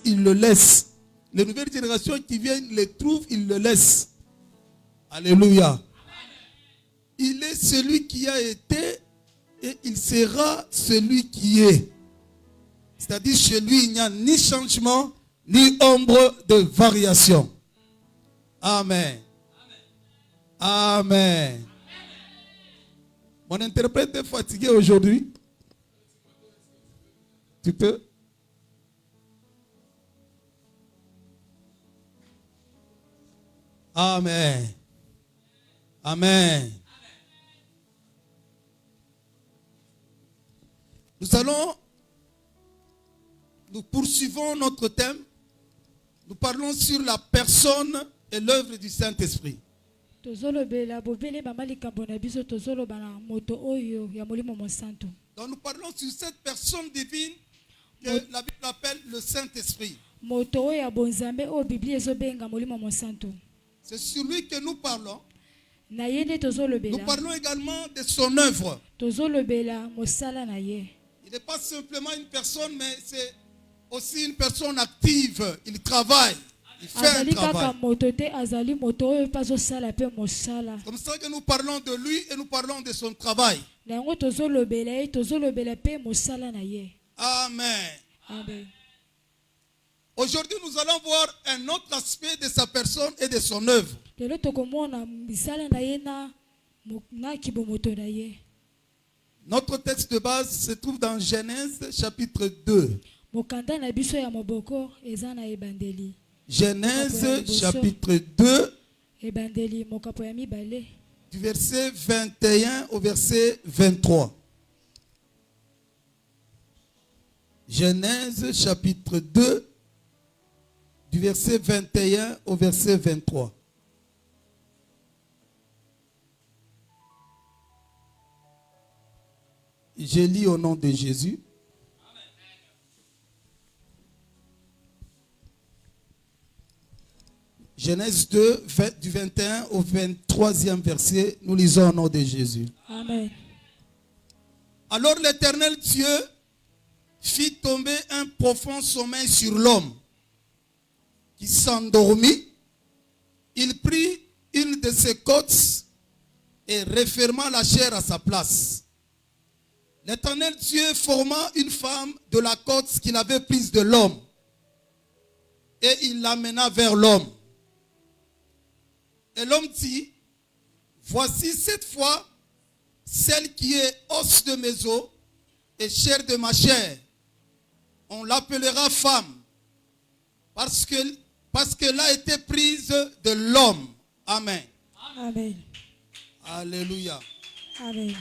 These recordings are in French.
ils le laissent. Les nouvelles générations qui viennent les trouvent, ils le laissent. Alléluia. Il est celui qui a été et il sera celui qui est. C'est-à-dire chez lui, il n'y a ni changement, ni ombre de variation. Amen. Amen. Mon interprète est fatigué aujourd'hui. Tu peux? Amen. Amen. Nous poursuivons notre thème. Nous parlons sur la personne et l'œuvre du Saint-Esprit. Donc nous parlons sur cette personne divine que la Bible appelle le Saint-Esprit. C'est sur lui que nous parlons. Nous parlons également de son œuvre. Il n'est pas simplement une personne, mais c'est aussi une personne active. Il travaille. Il fait un travail. Comme ça que nous parlons de lui et nous parlons de son travail. Amen. Amen. Aujourd'hui, nous allons voir un autre aspect de sa personne et de son œuvre. Notre texte de base se trouve dans Genèse chapitre 2. Genèse chapitre 2, du verset 21 au verset 23. Genèse chapitre 2, du verset 21 au verset 23. Je lis au nom de Jésus. Genèse 2, du 21 au 23e verset, nous lisons au nom de Jésus. Amen. Alors l'Éternel Dieu fit tomber un profond sommeil sur l'homme qui s'endormit. Il prit une de ses côtes et referma la chair à sa place. L'Éternel Dieu forma une femme de la côte qu'il avait prise de l'homme et il l'amena vers l'homme. Et l'homme dit, voici cette fois celle qui est os de mes os et chair de ma chair. On l'appellera femme parce qu'elle a été prise de l'homme. Amen. Amen. Alléluia. Amen.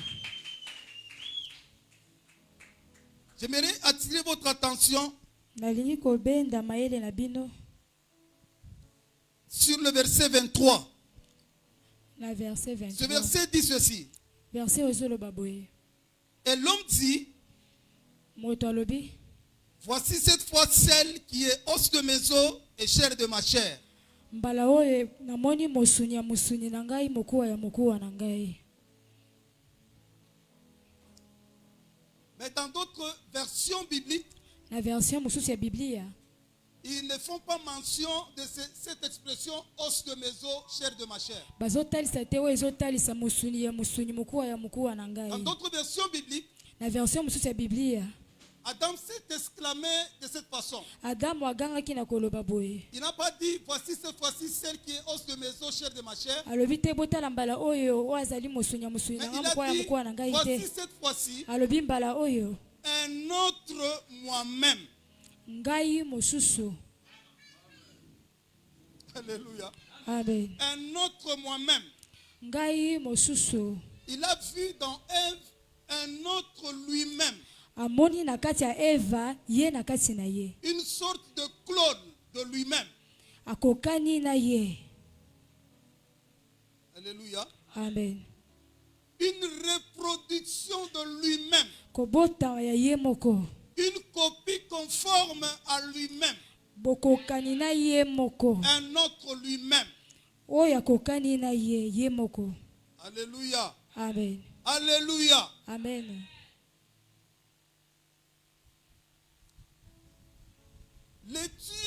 J'aimerais attirer votre attention sur le verset 23. Ce verset dit ceci. Et l'homme dit, voici cette fois celle qui est os de mes os et chair de ma chair. Mais dans d'autres versions bibliques, ils ne font pas mention de cette expression os de mes os, chair de ma chair. Dans d'autres versions bibliques, Adam s'est exclamé de cette façon. Il n'a pas dit voici cette fois-ci celle qui est os de mes os, chair de ma chair. Mais il a dit voici cette fois-ci un autre moi-même. Alléluia. Amen. Un autre moi-même. Il a vu dans Ève un autre lui-même. Une sorte de clone de lui-même. Alléluia. Amen. Une reproduction de lui-même. Une copie conforme à lui-même. Un autre lui-même. Alléluia. Amen. Alléluia. Amen. L'étude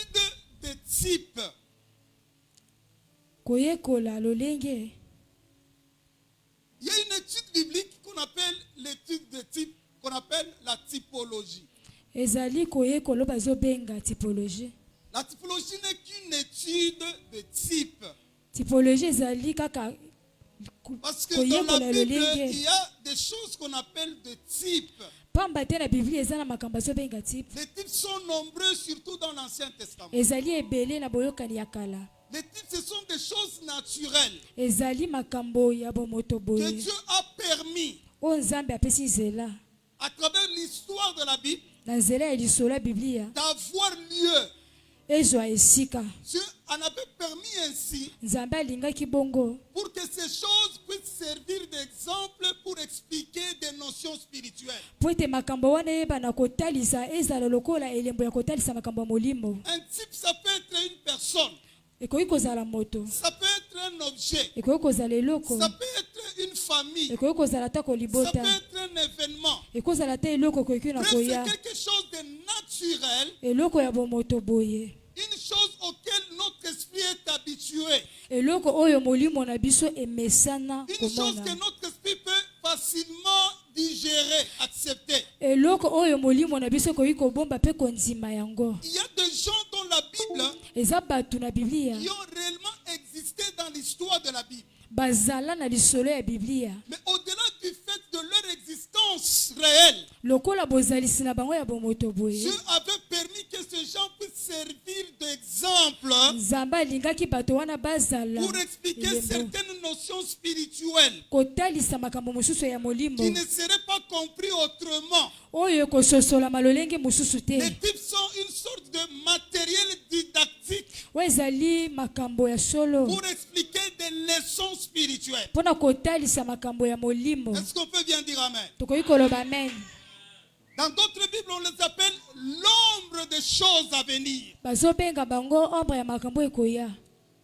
koyekola lolenge. Il y a une étude biblique qu'on appelle l'étude de type, qu'on appelle la typologie. Ezali koyekola bazobenga typologie. La typologie n'est qu'une étude de type. Typologie ezali kaka Parce que dans koyekola la Bible, lolenge. il y a des choses qu'on appelle des types. Pamba te na Biblia ezana makambo azobenga type. Les types sont nombreux, surtout dans l'Ancien Testament. Ezali ebele na boyokani ya kala. Les types, ce sont des choses naturelles Ezali makambo ya bomoto que boye. Dieu a permis, O nzambe apesi nzela. à travers l'histoire de la Bible, Na nzela ya lisolo ya Biblia d'avoir lieu. ezwa esika. Dieu en avait permis ainsi Nzambe alingaki bongo pour que ces choses puissent servir d'exemple pour expliquer des notions spirituelles. po ete makambo wana eyeba na kotalisa ezala lokola elembo ya kotalisa makambo ya molimo. Un type, ça peut être une personne, Ekoki kozala moto, ça peut être un objet, ekoki kozala eloko, ça peut être une famille, ekoki kozala ata ça kolibota, peut être un événement. ekoki kozala ata eloko koki na Bref, koya, c'est quelque chose de naturel, eloko ya bomoto boye, une chose auquel notre esprit est habitué, eloko oyo molimo na biso emesana une chose komona, que notre esprit peut facilement digérer, accepter. eloko oyo molimo na biso koki kobomba pe kondima yango. Il y a des gens dans la Bible Eza batu na Biblia qui ont réellement existé dans l'histoire de la Bible. bazala na lisolo ya Biblia, Mais au-delà du fait de leur existence réelle, lokola bozalisi na bango ya bomoto boye. Dieu avait permis que ces gens puissent servir d'exemple Nzambe alingaki bato wana bazala pour expliquer elembo. certaines notions spirituelles Kotalisa makambo mosusu ya molimo qui ne seraient pas compris autrement. oyo kososola malolenge mosusu te. Les types sont une sorte de matériel didactique Oyo ezali makambo ya solo pour expliquer des leçons spirituelles. mpona kotalisa makambo ya molimo. Est-ce qu'on peut bien dire Amen? Tokoki koloba amen. Dans d'autres Bibles, on les appelle l'ombre des choses à venir. Bazobenga bango ombre ya makambo ekoya.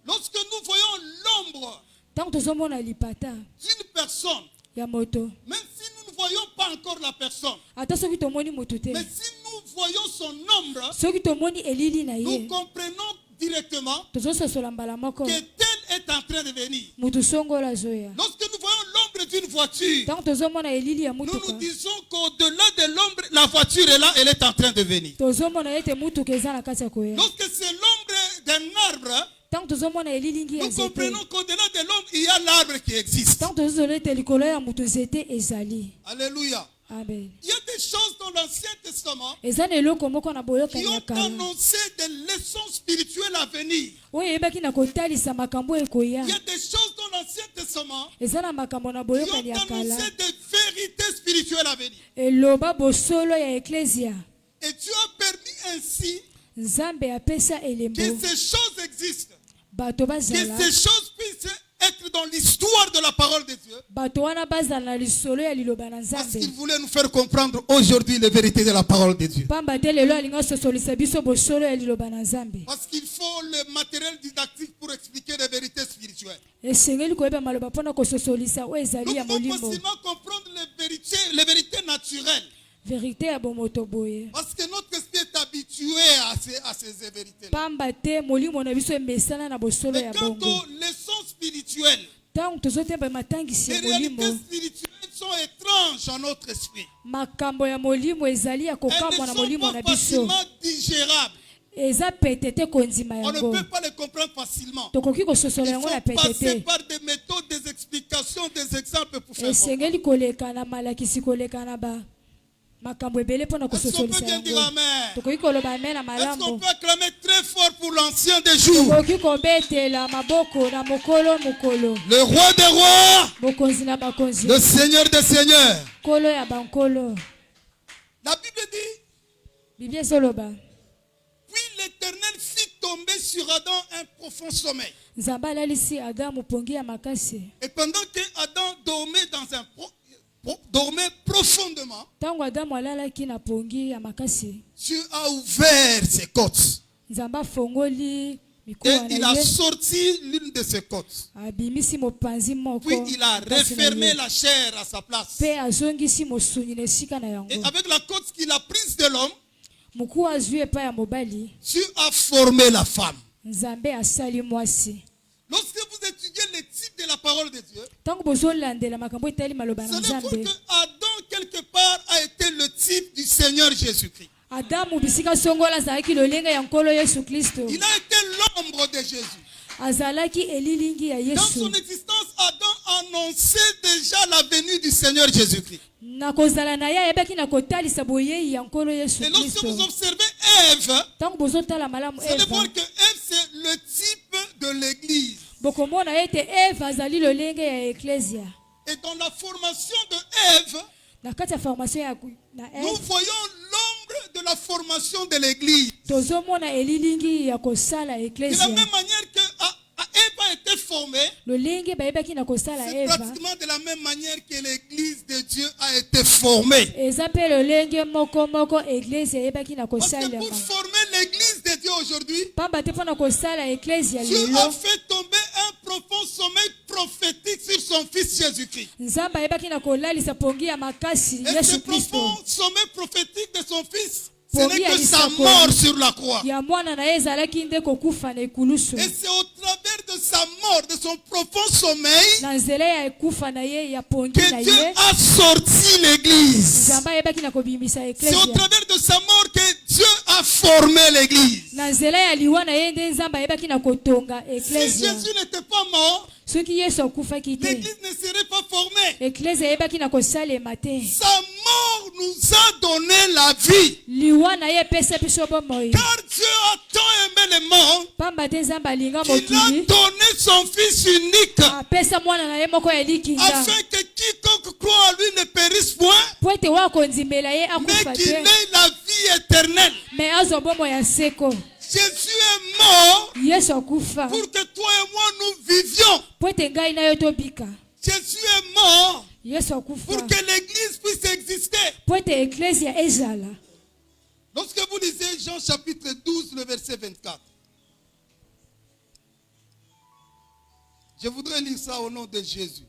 Lorsque nous voyons l'ombre Ntango tozomona lipata d'une personne, ya moto, même si nous ne voyons pas encore la personne, ata soki tomoni moto te, mais si nous voyons son ombre, soki tomoni elili na nous ye, comprenons directement tozososola mbala moko que tel est en train de venir. mutu songola azoya. Lorsque nous voyons l'ombre d'une voiture, Ntango tozomona elili ya nous mutuka, nous disons qu'au-delà de l'ombre, la voiture est là, elle est en train de venir. tozomona ete mutuka eza na kati ya koya. Lorsque c'est l'ombre d'un arbre, Ntango tozomona elilingi ya nous nzete, comprenons qu'au-delà de l'ombre, il y a l'arbre qui existe. ntango tozozola ete likolo ya mutu nzete ezali. Alléluia. Amen. Il y a des choses dans l'Ancien Testament Eza na eloko moko na qui boyokani ya ont kala annoncé des leçons spirituelles à venir. oyo eyebaki na kotalisa makambo ekoya. Il y a des choses dans l'Ancien Testament Eza na makambo na qui boyokani ont ya kala annoncé des vérités spirituelles à venir. eloba bosolo ya eklesia. Et Dieu a permis ainsi Nzambe apesa elembo que ces choses existent, bato que bazala, ces choses puissent être dans l'histoire de la parole de Dieu, bato wana bazala na lisolo ya liloba na parce qu'il Nzambe. voulait nous faire comprendre aujourd'hui les vérités de la parole de Dieu. Pamba te lelo alinga sosolisa biso bosolo ya liloba na Nzambe. Parce qu'il faut le matériel didactique pour expliquer les vérités spirituelles. Esengeli koyeba maloba mpona kososolisa oyo Nous ezali ya pouvons molimo. facilement comprendre les vérités naturelles. Verite ya bomoto boye. Parce que notre esprit est habitué à ces vérités-là. Pamba te molimo na biso emesana na bosolo Mais ya quant bongo. aux leçons spirituelles, Ntango tozotemba matangisi les ya réalités molimo, spirituelles sont étranges à notre esprit. makambo ya molimo ezali ya Elles kokambwa ne na sont molimo pas na biso. facilement digérables. Eza pete te kondima On ne yango. peut pas les comprendre facilement. Tokoki kososola Il yango na faut pete passer te. par des méthodes, des explications, des exemples pour faire comprendre. Esengeli koleka na malakisi koleka na ba makambo ebele mpona Est-ce qu'on peut kososolisa bien dire yango. Amen? Tokoki koloba amen na Est-ce qu'on malamu. peut acclamer très fort pour l'ancien des jours? Tokoki kobetela maboko na mokolo mokolo. Le roi des rois, Bokonzi na bakonzi. le seigneur des seigneurs. Kolo ya bankolo. La Bible dit, Biblia ezoloba. puis l'Éternel fit tomber sur Adam un profond sommeil. Nzambe alalisi Adamu pongi ya makasi. Et pendant que Adam dormait dormait profondément, Ntango Adamu alalaki na pongi ya makasi, Dieu a ouvert ses côtes. Nzambe afongoli mikuwa Et il na a ye, sorti l'une de ses côtes. abimisi mopanzi moko. Puis il a makasi na refermé ye. la chair à sa place. Pe azongisi mosuni na esika na Et yango. avec la côte qu'il a prise de l'homme, Mokuwa azwi epai ya mobali, Dieu a formé la femme. Nzambe asali mwasi. Lorsque vous parole de Dieu, Tango bozolandela makambo etali maloba na c'est le fait Nzambe. que Adam, quelque part, a été le type du Seigneur Jésus-Christ. Adamu bisika songola azalaki lolenga ya nkolo Yesu Kristo. Il a été l'ombre de Jésus. Azalaki elilingi ya Dans Yesu. son existence, Adam annonçait déjà la venue du Seigneur Jésus-Christ. Na kozala na ye ayebaki na kotalisa boyei ya nkolo Yesu Et lorsque Kristo. vous observez Ève, Tango bozotala malamu vous allez Eva. voir que Ève, c'est le type de l'Église. Bokomona ete Eva azali lolenge ya eklesia. Et dans la formation de Ève, Na kati ya formation ya na nous Eva. voyons l'ombre de la formation de l'Église. Tozomona elilingi ya kosala De la eklesia. même manière que Ève a été formée, Lolenge bayebaki na kosala c'est Eva. pratiquement de la même manière que l'Église de Dieu a été formée. Eza mpe lolenge moko eklesia eyebaki na Parce que kosalema. pour former l'Église de Dieu aujourd'hui, Pamba te mpo na kosala eklesia Dieu a lelo. fait tomber un profond sommeil prophétique sur son Fils Jésus-Christ. Nzambe ayebaki na kolalisa pongi ya makasi Et ce Yesu Kristo. profond sommeil prophétique de son Fils, ce Pongi n'est ya que sa lisakoli mort sur la croix. ya mwana na ye ezalaki nde kokufa na ekulusu. Et c'est au travers de sa mort, de son profond sommeil, Na nzela ya ekufa na ye ya pongi na que Dieu ye. a sorti l'Église. Nzambe ayebaki na kobimisa C'est au eklesia. travers de sa mort que Dieu a formé l'Église. Na nzela ya liwa na ye nde Nzambe ayebaki na kotonga Si eklesia. Jésus n'était pas mort, Soki Yesu akufaki te, l'Église ne serait pas formée. eklesia ayebaki na kosalema te. Sa mort nous a donné la vie. Liwa na ye epesa biso bomoi. Car Dieu a tant aimé le monde Pamba te Nzambe alinga qu'il a mokili. donné son Fils unique, Apesa mwana na ye moko ya likinda. afin que quiconque croit en lui ne périsse point, Po ete wa kondimela ye mais akufa qu'il te. ait la vie éternelle. Me azwa bomoi ya seko. Jésus est mort Yesu akufa. pour que toi et moi nous vivions. Po ete ngai na yo tobika. Jésus est mort Yesu akufa. pour que l'Église puisse exister. Po ete eklesia ezala. Lorsque vous lisez Jean chapitre 12, le verset 24, je voudrais lire ça au nom de Jésus.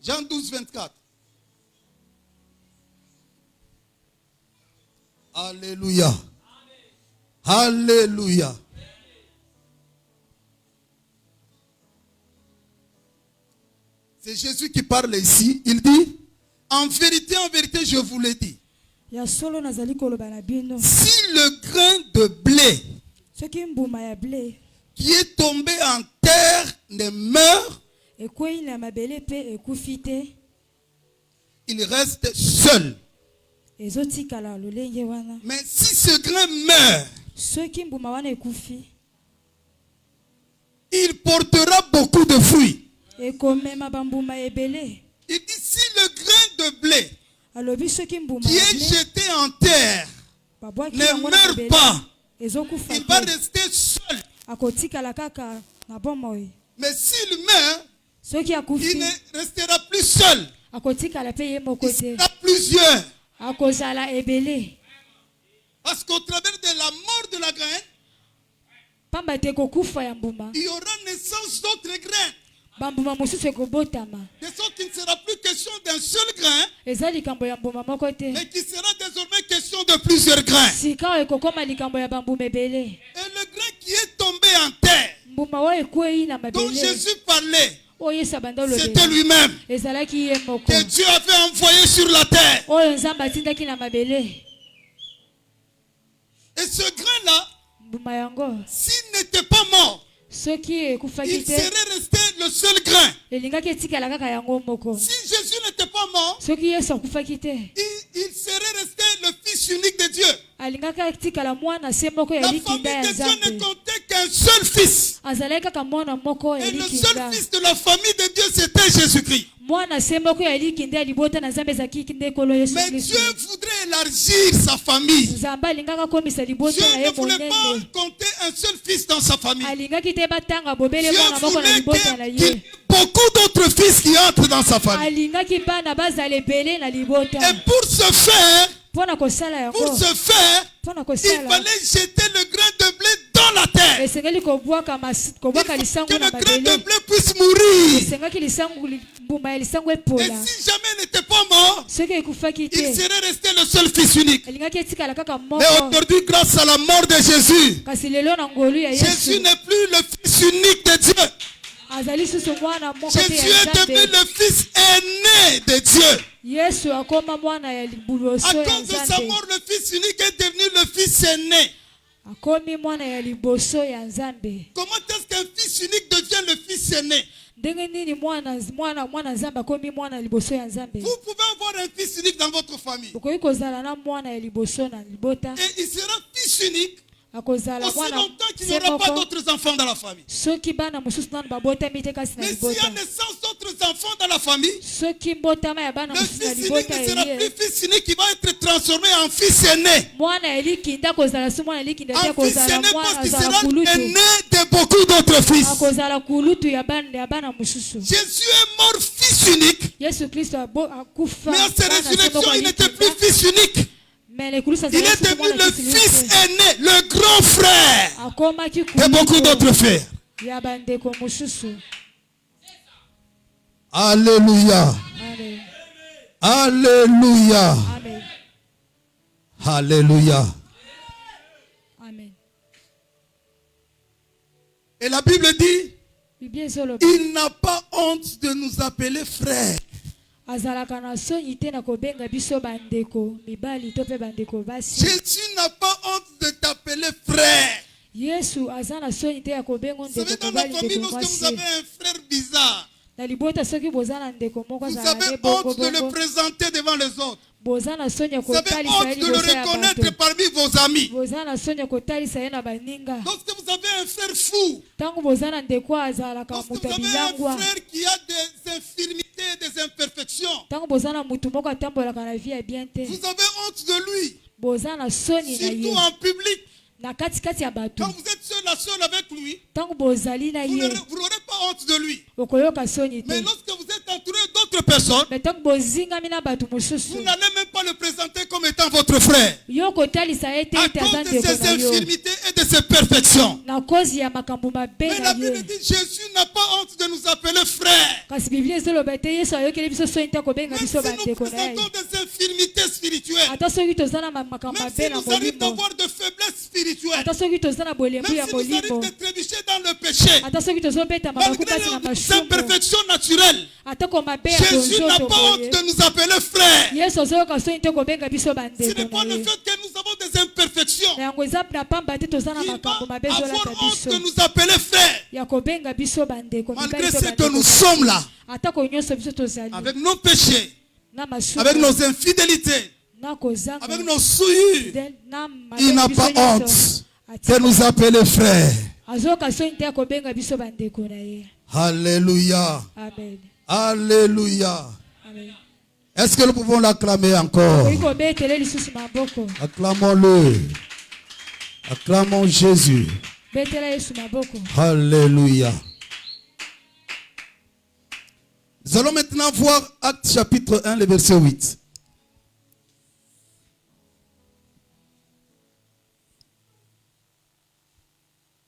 Jean 12, 24. Alléluia. Alléluia. C'est Jésus qui parle ici. Il dit, en vérité, je vous le dis. Ya solo nazali koloba na bino. Si le grain de blé Soki mbuma ya ble qui est tombé en terre ne meurt, ekwei na mabele pe ekufi te, il reste seul. ezotikala lolenge wana. Mais si ce grain meurt, Soki mbuma wana ekufi, il portera beaucoup de fruits. ekomema bambuma ebele. Il dit, si le grain de blé Alobi soki mbuma qui ya est ble jeté en terre babwaki ne yango na meurt mabele pas, ezokufa il va te, rester seul. akotikala kaka na bomoi. Mais s'il meurt, Soki il akufi, ne restera plus seul. akotikala pe ye moko Il te, sera plusieurs. akozala ebele. Parce qu'au travers de la mort de la graine, Pamba te kokufa ya mbuma, il y aura naissance d'autres grains. bambuma mosusu ekobotama. De sorte qu'il ne sera plus question d'un seul grain, Eza likambo ya mbuma moko te, mais qu'il sera désormais question de plusieurs grains. sika oyo ekokoma likambo ya bambuma ebele. Et le grain qui est tombé en terre, Mbuma oyo ekwei na dont mabele Jésus parlait, oyo Yesu abanda c'était olobela lui-même ezalaki ye moko, que Dieu avait envoyé sur la terre. oyo Nzambe atindaki na mabele. Et ce grain-là, Mbuma yango s'il n'était pas mort, soki ekufaki il te, serait resté le seul grain. elingaki etikala kaka yango moko. Si Jésus n'était pas mort, Soki Yesu akufaki te, il serait resté le Fils unique de Dieu. alingaki atikala mwana se moko ya La famille likinda ya de Dieu ne Nzambe. comptait qu'un seul fils. Azalaki kaka mwana moko ya Et le likinda. seul fils de la famille de Dieu, c'était Jésus-Christ. Mwana se moko ya likinda ya libota na Nzambe ezalaki nde ekolo Yesu Mais Kristo. Dieu voudrait élargir sa famille. Nzambe alingaki akomisa libota Dieu na ne ye voulait pas monene. compter un seul fils dans sa famille. Alingaki te batanga bobele Dieu mwana moko na voulait libota na qu'il y ye. ait beaucoup d'autres fils qui entrent dans sa famille. Alingaki bana bazala ebele na libota. Et pour ce faire, Mpona kosala yango, mpona il kosala fallait jeter le grain de blé dans la terre. esengeli kobwaka Que lisango le na grain de mabele. blé puisse mourir. Esengaki mbuma ya lisango Et epola. si jamais il n'était pas mort, Soki ekufaki il te, serait resté le seul fils unique. alingaki etikala kaka Mais moko. aujourd'hui, grâce à la mort de Jésus, Kasi lelo na ngolu ya Jésus Yesu, n'est plus le fils unique de Dieu. azali susu mwana moko te Jésus ya est devenu Nzambe. le fils aîné de Dieu. Yesu akoma mwana ya À liboso ya cause de sa Nzambe. mort, le fils unique est devenu le fils aîné. Akomi mwana ya liboso ya Nzambe. Comment est-ce qu'un fils unique devient le fils aîné? Ndenge nini mwana Nzambe akomi mwana ya liboso ya Nzambe? Vous pouvez avoir un fils unique dans votre famille. Okoki kozala na mwana ya liboso na libota. Et il sera fils unique Akozala aussi mwana longtemps qu'il n'y aura pas semoko. d'autres enfants dans la famille. Soki bana mosusu nanu babotami te kasi na Mais s'il y a libota. naissance d'autres enfants dans la famille, Soki mbotama ya bana le mosusu na fils unique libota ne sera plus eye. fils unique, il va être transformé en fils aîné. Mwana ya likinda akozala su mwana ya likinda te En fils akozala aîné mwana parce qu'il azala sera kulutu. aîné de beaucoup d'autres fils. Akozala kulutu ya bana mosusu. Jésus est mort fils unique, Yesu Kristo akufa. mais à sa mwana résurrection, semoko il n'était likinda. plus fils unique. Mais les kulutu Il est devenu le fils aîné, le grand frère akomaki de beaucoup d'autres frères. ya bandeko mosusu. Alléluia. Amen. Alléluia. Amen. Alléluia. Amen. Et la Bible dit, Biblia ezoloba il n'a pas honte de nous appeler frères. azalaka na soni te na kobenga biso bandeko mibali to mpe bandeko basi. Jésus n'a pas honte de t'appeler frère. Yesu aza na soni te ya kobenga Vous savez, ndeko dans la mobali famille, ndeko lorsque vous mwasi. avez un frère bizarre, Na libota soki boza na ndeko moko vous azala avez ne bongo honte de le bongo présenter devant les autres. boza na soni ya Vous avez kotalisa honte ye de le liboso ya reconnaître bato. parmi vos amis. Boza na soni ya kotalisa ye na baninga. Lorsque vous avez un frère fou, Ntango boza na ndeko azalaka lorsque moto vous ya avez bilangwa. un frère qui a des infirmités, des imperfections, Ntango boza na mutu moko atambolaka na vie ya bien te. vous avez honte de lui, Boza na soni na surtout ye. en public. Na katikati ya bato. Quand vous êtes seul à seul avec lui, Ntango bozali na vous ye. n'aurez pas honte de lui. Okoyoka soni te. Mais lorsque vous êtes entouré d'autres personnes, Mais ntango bozingami na bato mosusu. vous n'allez même pas le présenter comme étant votre frère. Yo kotalisa ye te À ete aza cause de ndeko ses na yo. infirmités et de ses perfections. Na kozi ya makambo mabe Mais na la Bible ye. dit, Jésus n'a pas honte de nous appeler frères. Kasi Biblia ezoloba te Yesu ayokeli biso soni te kobenga Même si biso nous bandeko na ye. présentons des infirmités spirituelles, Ata soki toza na makambo même mabe si na nous arrive molimo. d'avoir de faiblesses spirituelles, Ata soki toza na bolembu même ya si nous arrive molimo. de trébucher dans le péché, Ata soki tozobeta mabaku malgré kasi na nos mashungu. imperfections naturelles, Atako mabe ya Jésus n'a bonzoto pas honte boye. de nous appeler frères. Yesu azoyoka soni te kobenga biso Ce n'est bandeko pas na le ye. fait que nous avons des imperfections Na yango eza na pamba te toza na qui makambo va mabe avoir ezolanda honte biso. de nous appeler frères. Ya kobenga biso bandeko Malgré mibali to ce que bandeko nous basi. sommes là, Atako nyonso biso tozali avec nos péchés, na masumu avec nos infidélités, na kozanga avec nos souillures, na il n'a mabe pas biso nyonso. honte Ati- de nous appeler frères. azoyoka soni te ya kobenga biso bandeko na ye. Alléluia. Amen. Alléluia. Amen. Est-ce que nous pouvons l'acclamer encore? Okoki kobetele lisusu maboko. Acclamons-le. Acclamons Jésus. Betela Yesu maboko. Alléluia. Nous allons maintenant voir Actes chapitre 1, le verset 8.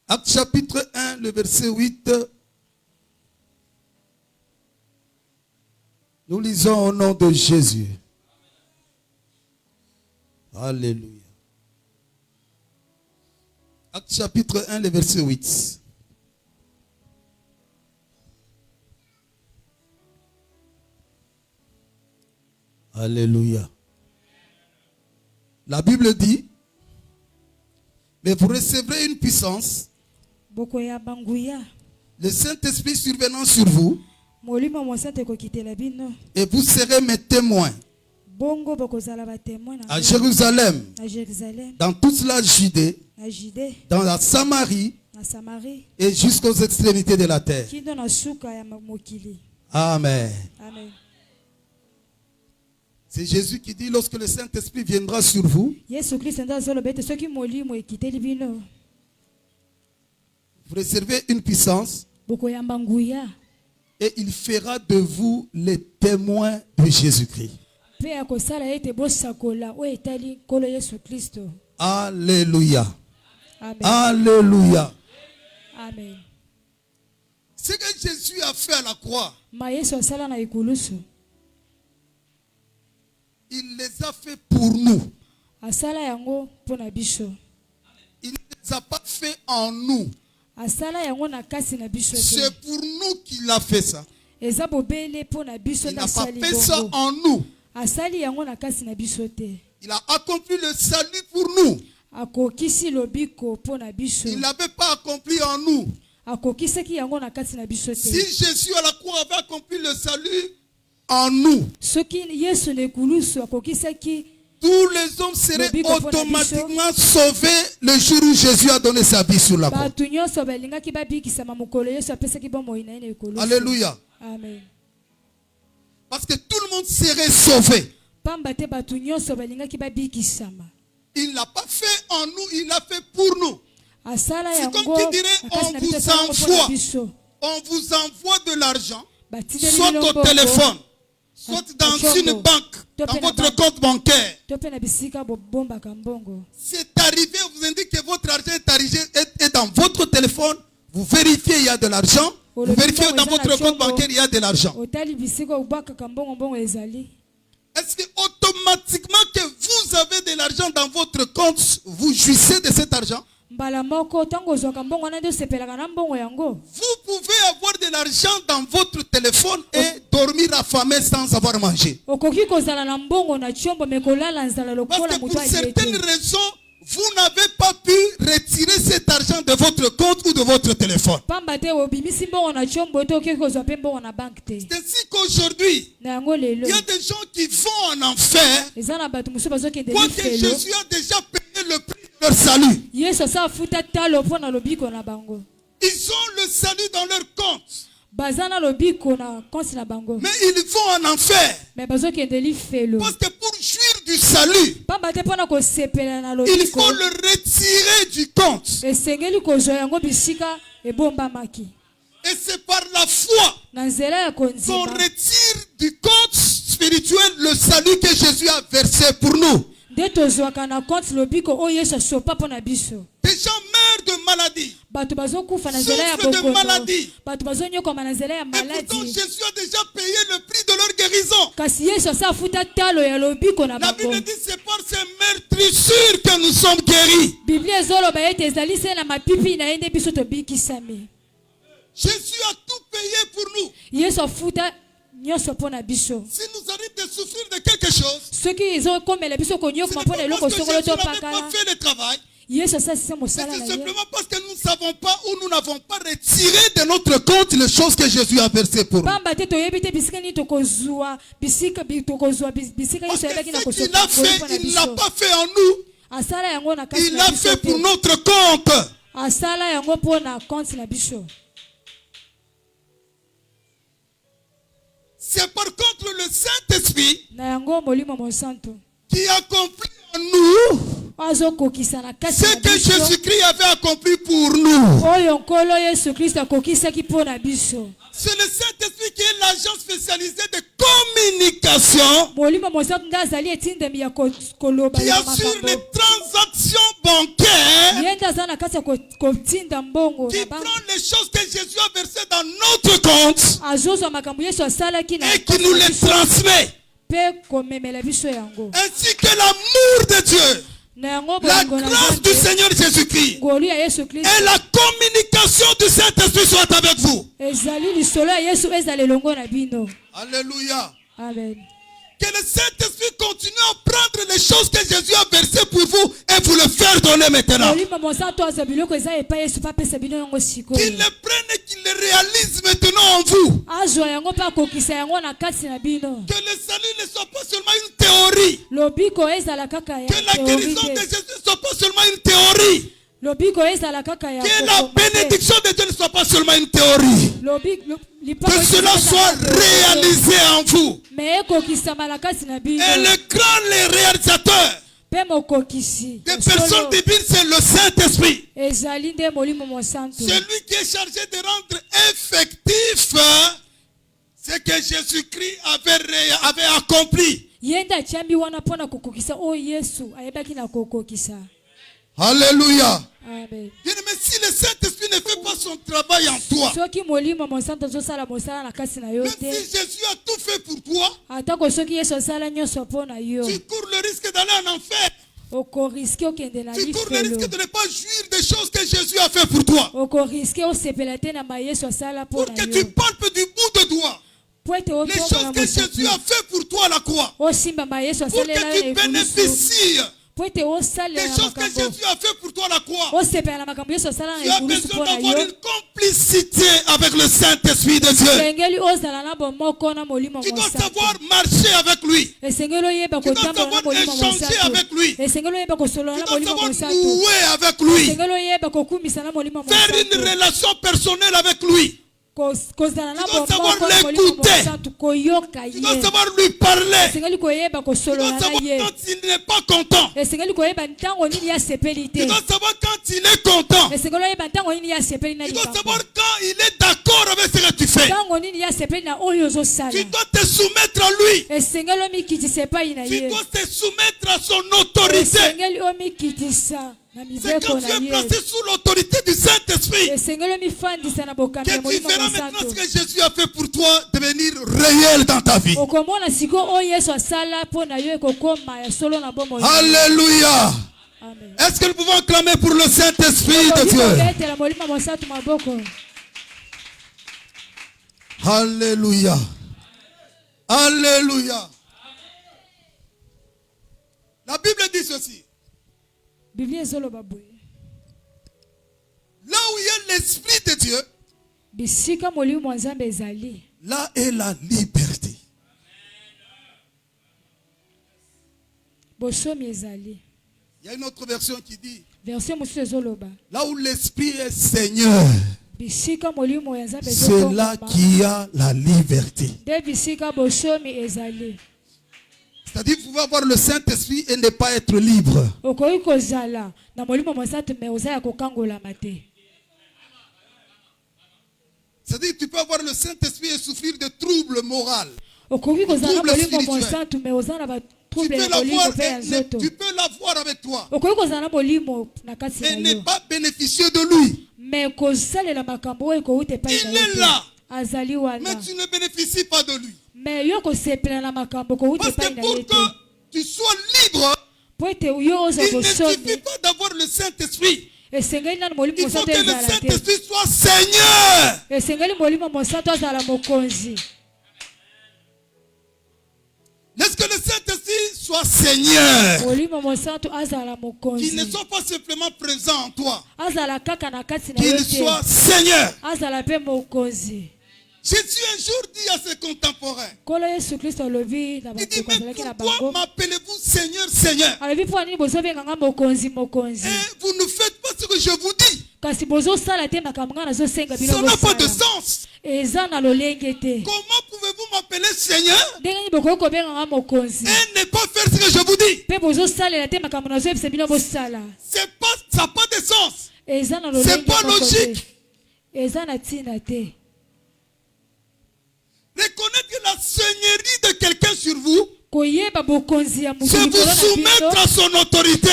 Actes chapitre 1, le verset 8. Nous lisons au nom de Jésus. Alléluia. Actes chapitre 1, le verset 8. Alléluia. La Bible dit, mais vous recevrez une puissance, Boko ya banguya. le Saint-Esprit survenant sur vous, Molimo mosante kokitela bino. et vous serez mes témoins Bongo bokozala ba témoin à Jérusalem, na Jérusalem, dans toute la Judée, na Judée, dans la Samarie na Samarie, et jusqu'aux extrémités de la terre. kindo na suka ya mokili. Amen. Amen. C'est Jésus qui dit, lorsque le Saint-Esprit viendra sur vous, Yesu Kristo ndo azoloba ete soki molimo ekiteli bino, vous recevrez une puissance bokoyamba nguya et il fera de vous les témoins de Jésus-Christ. mpe ya kosala ete bosakola oyo etali nkolo Yesu Kristo. Alléluia. Amen. Alléluia. Amen. Ce que Jésus a fait à la croix, Ma Yesu asala na ekulusu. il les a fait pour nous. Asala yango mpo na biso. Il ne les a pas fait en nous. asala yango na kasi na biso te. C'est pour nous qu'il a fait ça. Eza bobele po na biso Il na n'a pas sali fait ça bongo. en nous. Asali yango na kasi na biso te. Il a accompli le salut pour nous. Akokisi lobiko po na biso. Il n'avait pas accompli en nous. Akokisaki yango na kasi na biso te. Si Jésus à la croix avait accompli le salut en nous, Soki Yesu ne kulusu akokisaki tous les hommes seraient automatiquement sauvés le jour où Jésus a donné sa vie sur la croix. batu nyonso balingaki babikisama mokolo Yesu apesaki bomoi na ye na ekolo. Alléluia. Amen. Parce que tout le monde serait sauvé. Pamba te batu nyonso balingaki babikisama. Il ne l'a pas fait en nous, il l'a fait pour nous. Asala C'est yango comme qui dirait, na kasi on na vous biso tango po na envoie. biso. On vous envoie de l'argent, Batindeli soit biloko au téléphone, soit dans Achongo. une banque, dans Topena votre banque. compte bancaire. To pe na bisika bobombaka mbongo. C'est arrivé, on vous indique que votre argent est dans votre téléphone. Vous vérifiez, il y a de l'argent. Vous vérifiez dans votre compte bancaire, il y a de l'argent. Otali bisika obakaka mbongo mbongo ezali. Est-ce que automatiquement que vous avez de l'argent dans votre compte, vous jouissez de cet argent? Mbala moko tango ozwaka mbongo na ndio sepelaka na mbongo yango. Vous pouvez avoir de l'argent dans votre téléphone et dormir affamé sans avoir mangé. Okoki kozala na mbongo na chombo mekolala nzala Parce lokola que pour muto ayete. certaines raisons, vous n'avez pas pu retirer cet argent de votre compte ou de votre téléphone. Pamba te obimisi mbongo na chombo to okoki kozwa pe mbongo na banque te. C'est ainsi qu'aujourd'hui, Na yango lelo. il y a des gens qui vont en enfer, Eza na bato mosusu bazokende quoique lifelo. Jésus a déjà payé le prix de leur salut. Yesu asa afuta talo mpo na lobiko na bango. Ils ont le salut dans leur compte, Baza na lobiko na konsi na bango. mais ils vont en enfer. Mais bazokende lifelo. Parce que pour jouir du salut, Pamba te mpo na kosepela na il lobiko. faut le retirer du compte. Esengeli kozwa yango bisika ebombamaki. Et c'est par la foi Na nzela ya qu'on konzima. retire du compte spirituel le salut que Jésus a versé pour nous. Nde tozwaka na konti lobiko oyo Yesu asopa mpo na biso. Des gens meurent de maladie. Bato bazokufa na nzela ya Souffre de bokono. maladie. Bato bazonyokoma na nzela ya Et pourtant, maladi. Jésus a déjà payé le prix de leur guérison. Kasi Yesu asa afuta talo ya lobiko na La bango. Bible dit c'est par ces meurtrissures que nous sommes guéris. Biblia ezoloba ete ezali se na mapipi na ye nde biso tobikisami. Jésus a tout payé pour nous. Yesu afuta nyonso mpo na biso. Si nous arrive de souffrir de quelque chose, Soki ezokomela biso ce konyokoma n'est mpo na pas eloko parce que songolo Jésus to n'avait pas pakala. fait le travail, Yesu asa asisa mais mosala na c'est ye. simplement parce que nous ne savons pas ou nous n'avons pas retiré de notre compte les choses que Jésus a versées pour nous. Pamba te toyebi te bisika nini tokozwa bisika bisika Parce nyonso que oyebaki na ce qu'il kosopa a fait, il ne l'a pas fait en nous. asala yango na kasi Il na l'a biso fait pour te. notre compte. Asala yango mpo na konti na biso. C'est par contre le Saint-Esprit Na yango molimo mosantu qui accomplit en nous azokokisa na kasi ce na que biso Jésus-Christ avait accompli pour nous. oyo nkolo Yesu Kristo akokisaki mpo na biso. C'est le Saint-Esprit qui est l'agent spécialisé de communication Molimo mosantu nde azali etindemi ya koloba qui ya assure les makambo. transactions bancaires, Ye nde aza na kati ya kotinda mbongo qui na prend bango. les choses que Jésus a versées dans notre compte Azozwa makambo Yesu asalaki na et qui nous les transmet. mpe komemela biso yango. Ainsi que l'amour de Dieu, Na yango la bolingo na grâce du Nzambe, Seigneur Jésus-Christ ngolu ya Yesu Kristo et la communication du Saint-Esprit soit avec vous. ezali lisolo ya Yesu ezala elongo na bino. Alléluia. Amen. Que le Saint-Esprit continue à prendre les choses que Jésus a versées pour vous et vous le faire donner maintenant. Molimo mosantu azwa biloko eza epai Yesu mpe apesa bino yango Qu'il sikoyo. les prenne et qu'il les réalise maintenant en vous. Azwa yango mpe akokisa yango na kati na bino. Que le salut ne soit pas seulement une théorie. Lobiko ezala kaka ya Que la théorie guérison de te. Jésus ne soit pas seulement une théorie. Lobiko ezala kaka ya Que la kokoma te. bénédiction de Dieu ne soit pas seulement une théorie. Que cela soit réalisé en vous. Mais ekokisama na kati na bino. Et le grand les réalisateur Mpe mokokisi. des personnes divines, c'est le Saint-Esprit. Ezali nde molimo mosantu. Celui qui est chargé de rendre effectif ce que Jésus-Christ avait accompli. Ye nde atiambi wana mpo na kokokisa oyo Yesu ayebaki na kokokisa. Alléluia. Amen. Bien, mais si le Saint-Esprit ne fait pas son travail en toi, Soki molimo mosantu azosala mosala na kasi na yo même te. si Jésus a tout fait pour toi, Atako soki Yesu asala nyonso mpo na yo. tu cours le risque d'aller en enfer. Okoriski okende na Tu cours le risque lifelo. de ne pas jouir des choses que Jésus a fait pour toi. Pour Pour que tu palpes du bout de doigt les choses que Jésus a fait pour toi à la croix. Pour que tu bénéficies des choses que Jésus a fait pour toi à la croix. Tu as besoin d'avoir une complicité avec le Saint-Esprit de Dieu. Tu dois savoir marcher avec lui. Tu dois savoir échanger avec lui. Tu dois savoir louer avec lui. Faire une relation personnelle avec lui. Tu dois savoir l'écouter. Tu dois savoir lui parler. Tu dois savoir quand il n'est pas content. Tu dois savoir quand il est content. Tu dois savoir quand il est d'accord avec ce que tu fais. Tu dois te soumettre à lui. Tu dois te soumettre à son autorité. C'est quand tu es placé sous l'autorité du Saint-Esprit que tu verras maintenant ce que Jésus a fait pour toi devenir réel dans ta vie. Alléluia. Est-ce que nous pouvons acclamer pour le Saint-Esprit de Dieu? Alléluia. Alléluia. La Bible dit ceci. Là où il y a l'Esprit de Dieu, là est la liberté. Il y a une autre version qui dit, là où l'Esprit est Seigneur, c'est là qu'il y a la liberté. C'est-à-dire, vous pouvez avoir le Saint-Esprit et ne pas être libre. C'est-à-dire, tu peux avoir le Saint-Esprit et souffrir de troubles moraux. Troubles spirituels. Tu peux l'avoir avec toi. Et ne pas bénéficier de lui. Il est là. Mais tu ne bénéficies pas de lui. Parce que pour que tu sois libre, il ne suffit pas d'avoir le Saint-Esprit. Il faut que le Saint-Esprit soit Seigneur. Est-ce que le Saint-Esprit soit Seigneur? Qu'il ne soit pas simplement présent en toi. Qu'il soit Seigneur. Jésus un jour dit à ses contemporains, il dit, mais pourquoi m'appelez-vous Seigneur, Seigneur? Et vous ne faites pas ce que je vous dis. Ça n'a pas de sens. Comment pouvez-vous m'appeler Seigneur et ne pas faire ce que je vous dis? Ça n'a pas de sens. C'est pas logique. Reconnaître que la seigneurie de quelqu'un sur vous, c'est vous soumettre à son autorité.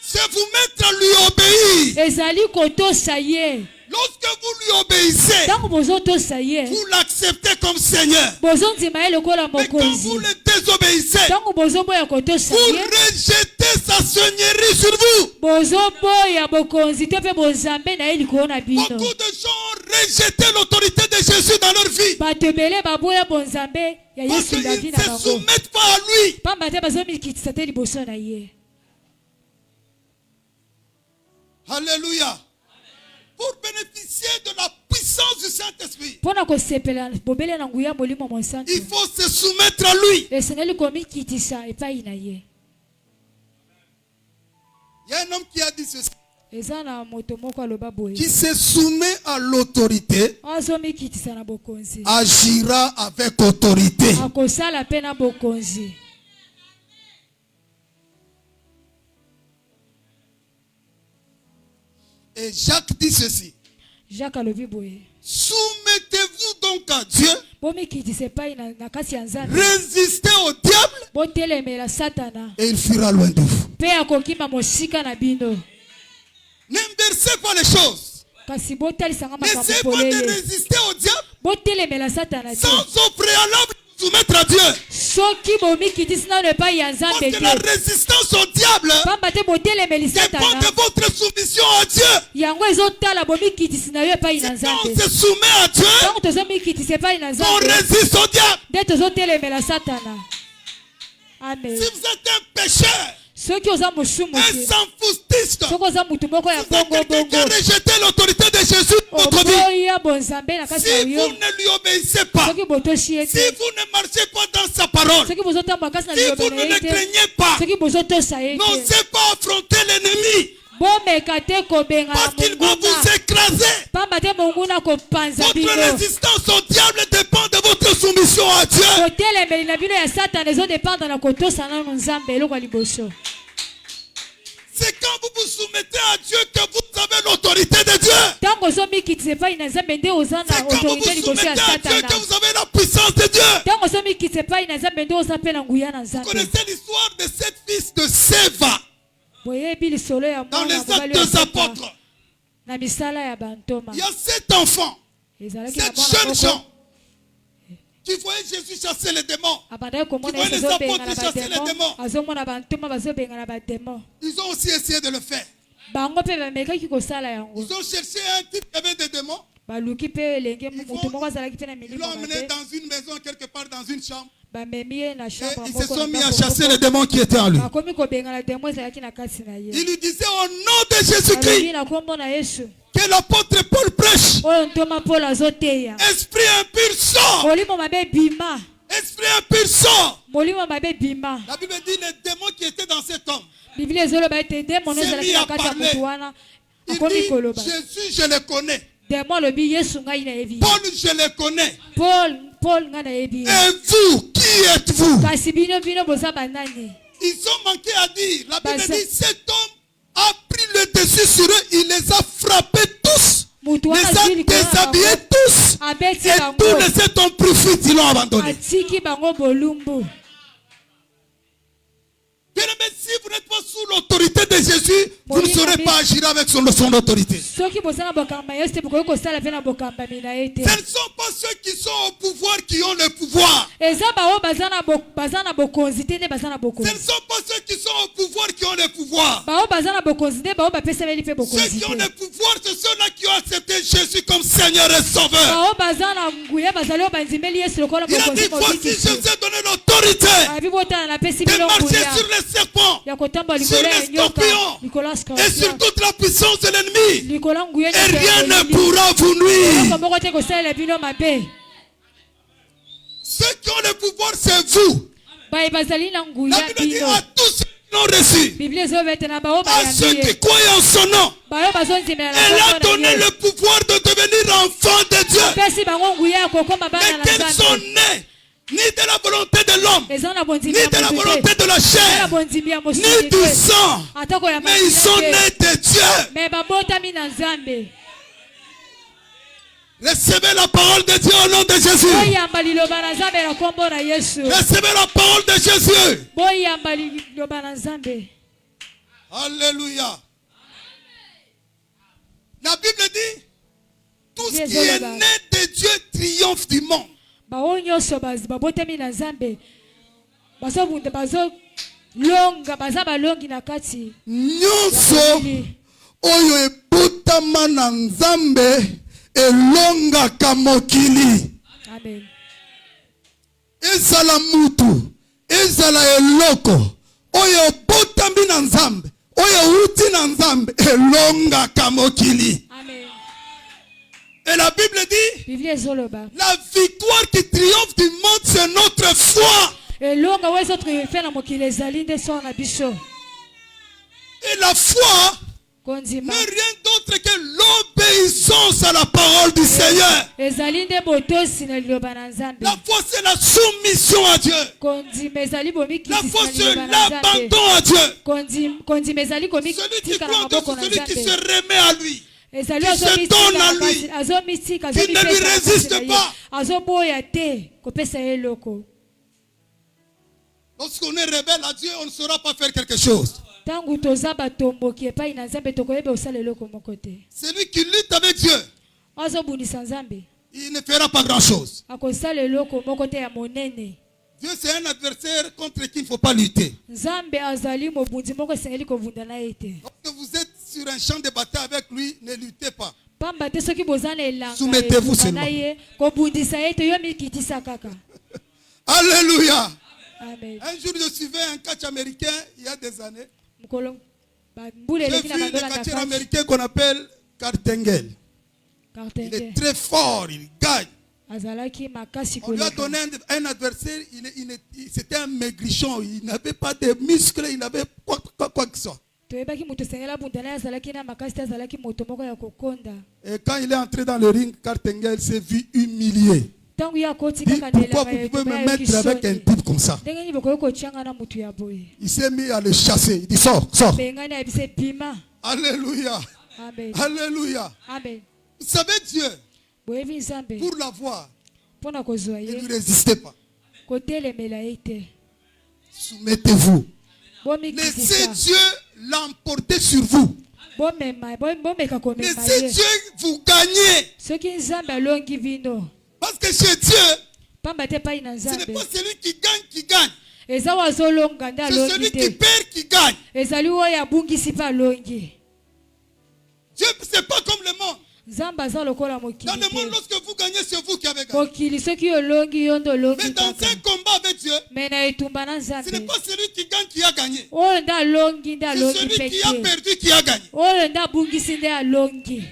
C'est vous mettre à lui obéir. Lorsque vous lui obéissez, vous l'acceptez comme Seigneur. Mais quand vous le désobéissez, vous rejetez sa seigneurie sur vous. Beaucoup de gens ont rejeté l'autorité de Jésus dans leur vie. Parce qu'ils ne se soumettent pas à lui. Alléluia. Pour bénéficier de la puissance du Saint-Esprit, il faut se soumettre à lui. Il y a un homme qui a dit ceci, qui se soumet à l'autorité agira avec autorité. Et Jacques dit ceci. Soumettez-vous donc à Dieu. Résistez au diable et il fuira loin de vous. N'inversez pas les choses. N'essayez pas de résister au diable sans au préalable soumettre à Dieu. soki bomikitisi nano epai ya Parce nzambe que la te résistance au diable pamba te botelemeli dépend satana de votre soumission à Dieu. yango ezotala bomikitisi na yo epai na C'est quand on nzambe se soumet à Dieu ntango tozomikitisa epai na qu'on nzambe résiste au diable. nde tozotelemela satana amen Si vous êtes un pécheur, soki oza mosumu un te sans-foutiste, soki oza mutu moko ya vous êtes quelqu'un qui a bongo rejeté l'autorité de Jésus dans votre vie. oboya bonzambe na kati Si na vous yo ne lui obéissez pas, soki botoshi ye si te vous ne marchez pas dans sa parole, soki bozotambola kasi na si liloba vous na ne ye le te craignez pas, soki bozotosa ye te n'osez pas affronter l'ennemi bomeka te kobenga parce na qu'il va monguna vous écraser. pamba te monguna kopanza Votre bino résistance au diable dépend de votre soumission à Dieu. kotelemeli na bino ya satana ezodépendre na kotosa nano nzambe eloko ya liboso C'est quand vous vous soumettez à Dieu que vous avez l'autorité de Dieu. ntango ozomikitisa epai na nzambe nde oza na C'est quand vous autorité vous liboso soumettez ya à Dieu satana que vous avez la puissance de Dieu. ntango ozomikitisa epai na nzambe nde oza mpe na nguya na Vous nzambe connaissez l'histoire de sept fils de Séva boyebi lisolo ya dans les mwana actes mobali oyo des aseka apôtres. na misala ya bantoma Il y a 7 enfants, ezalaki na 7 mwana jeunes moko gens qui voyaient Jésus chasser les démons. abandaki komona Tu vois yesu les azobenga apôtres na chasser les bademo démons. azomona bantoma bazobenga na bademo Ils ont aussi essayé de le faire. bango mpe bamekaki kosala yango Ils ont cherché un type qui avait des démons. baluki mpe elenge moto moko azalaki mpe na Ils milimo l'ont emmené mabe dans une maison, quelque part dans une chambre. bamemi ye na Et chambre ils se moko sont na mis à ndako chasser moko. les démons qui étaient en lui. bakomi kobenga na demo ezalaki na kati na ye Ils lui disaient au nom de alobi Jésus-Christ na nkombo na yesu que l'apôtre Paul prêche. oyo ntoma polo azoteya Esprit impur sort. molimo mabe bima Esprit impur sort. molimo mabe bima La Bible dit les démons qui étaient dans cet homme. biblia ezoloba ete demono C'est ezalaki lui na à kati ya parler. motu wana Il akomi dit koloba Jésus, je le connais. demo alobi yesu ngai nayebi ye. Paul, je le connais. paul ngai nayebi ye. Et vous, qui êtes-vous? kasi bino boza banani Ils ont manqué à dire. La Bible Bah, dit cet homme a pris le dessus sur eux. Il les a frappés tous. motu Les wana a azwi likolo na déshabillés bango tous. abeti Et tous bango les 7 ont pris fuite. Ils l'ont abandonné. atiki bango bolumbu Bien-aimés, si vous n'êtes pas sous l'autorité de Jésus, vous ne Oui, saurez Amen. pas agir avec son autorité. soki boza na bokamba yesu te bokoki kosala mpe na bokambami na ye te Ce ne sont pas ceux qui sont au pouvoir qui ont le pouvoir. eza baoyo baza na bokonzi te nde baza na Ce bokonzi ne sont pas ceux qui sont au pouvoir qui ont le pouvoir. baoyo baza na bokonzi nde baoyo bapesameli mpe Ceux bokonzi qui ont te le pouvoir, ce sont ceux-là qui ont accepté Jésus comme Seigneur et Sauveur. baoyo baza na nguya bazali oyo bandimeli yesu lokola Il a mokonzi dit, voici, mobiki je vous ai donné l'autorité abi botala napesi de bino marcher nguya sur les serpents ya kotambola sur likolo ya les nyoka scorpions likolo ya et scorpion sur toute la puissance de l'ennemi. likolo ya nguya Et nyonso ya rien ne molili. pourra vous eloko nuire. moko te kosalela bino mabe Ceux qui ont le pouvoir, c'est vous. baye bazali na La nguya Bible dit bino à tous ceux qui l'ont reçu, biblia ezoba ete na baoyo à ceux bayambi qui ye croient en son nom, baoyo bazondimela na elle a kombo na donné ye le pouvoir de devenir enfant de Dieu. apesi bango nguya ya kokoma bana Mais na qu'elles sont nzambe nées ni de la volonté de l'homme, eza na ni bondimi ya de la motu volonté te de la na chair, bondimi ya ni mosuni du te sang, atako ya mais ils sont makila nés te de Dieu. me babotami na nzambe Recevez la parole de Dieu au nom de Jésus. boyamba liloba na nzambe na nkombo na yesu Recevez la parole de Jésus. boyamba liloba na nzambe Alléluia. La Bible dit, tout ce Yes, qui est Lord. né de Dieu triomphe du monde. baoyo nyonso babotami na nzambe bazobunda bazolonga baza balongi na kati ya Nyonso mokili. oyo ebotama na Nzambe elongaka mokili. amen Ezala mutu, ezala eloko oyo ebotami na Nzambe, oyo uti na Nzambe elongaka mokili. amen Et la Bible dit, biblia ezoloba la victoire qui triomphe du monde, c'est notre foi. elonga oyo ezotrife na mokili ezali nde sor na biso Et la foi kondima n'est rien d'autre que l'obéissance à la parole du Seigneur. ezali nde botosi na liloba na nzambe La foi, c'est la soumission à Dieu. kondima ezali La bomikitisa foi, na c'est liloba na nzambe l'abandon à Dieu. kondima ezali Celui qui komitika na croit en Dieu, maboko na c'est celui qui se nzambe remet à lui. ezali qui se donne à lui, azomitika qui ne lui résiste pas. azoboya te kopesa ye eloko Lorsqu'on est rebelle à Dieu, on ne saura pas faire quelque chose. ntango toza batomboki epai na nzambe tokoyeba osala eloko moko te Celui qui lutte avec Dieu, azobundisa nzambe il ne fera pas grand-chose. akosala eloko moko te ya monene. Dieu, c'est un adversaire contre qui il ne faut pas lutter. Nzambe azali mobundi moko esengeli kovunda na ye te. Lorsque vous êtes sur un champ de bataille avec lui, ne luttez pas. Pamba te soki boza na elanga Soumettez-vous ebunda seulement. na ye kobundisa ye te yo mikitisa kaka. Alléluia. Amen. Un jour, je suivais un catch américain il y a des années. Mokolo mbula J'ai eleki vu na le bandola na catcheur kati. américain qu'on appelle Kartengel. Il Kartenge est très fort, il gagne. azalaki makasi On lui a koleka. donné un adversaire, c'était un maigrichon, il n'avait pas de muscles, il n'avait quoi que ce soit. Toyebaki moto esengeli abunda na ye azalaki na makasi te azalaki moto moko ya kokonda. Et quand il est entré dans le ring, Kartengel s'est vu humilié. Ntango ye akoti Il dit, kaka na pourquoi elanga vous pouvez etumba me ya mettre avec un kisoni. type comme ça? Ndenge nini bokoki kotianga na motu ya boye. Il s'est mis à le chasser. Il dit, sors, sors. Bengani abise bima. Alléluia. Amen. Alléluia. Amen. Vous savez, Dieu, Boyebi Nzambe pour l'avoir, mpona kozwa ne ye lui résistez pas. kotelemela ye te. Soumettez-vous. Laissez Bomikitisa. Dieu l'emporter sur vous. Bomeka komema Laissez ye. Dieu vous gagner. Soki Nzambe alongi bino Parce que chez Dieu, pamba te epai na ce n'est Nzambe pas celui qui gagne. eza oyo azolonga nde C'est alongi celui qui te. perd qui gagne. Ezali oyo abungisi mpe alongi. Dieu, c'est pas comme le monde. Nzambe aza lokola Dans mokili le monde, te. lorsque vous gagnez, c'est vous qui avez gagné. Mokili soki olongi yo nde Mais olongi dans kaka. un combat avec Dieu, Me na etumba na ce n'est Nzambe pas celui qui gagne qui a gagné. oyo nde alongi nde C'est alongi celui mpe qui a te. perdu qui a gagné. Oyo nde abungisi nde alongi.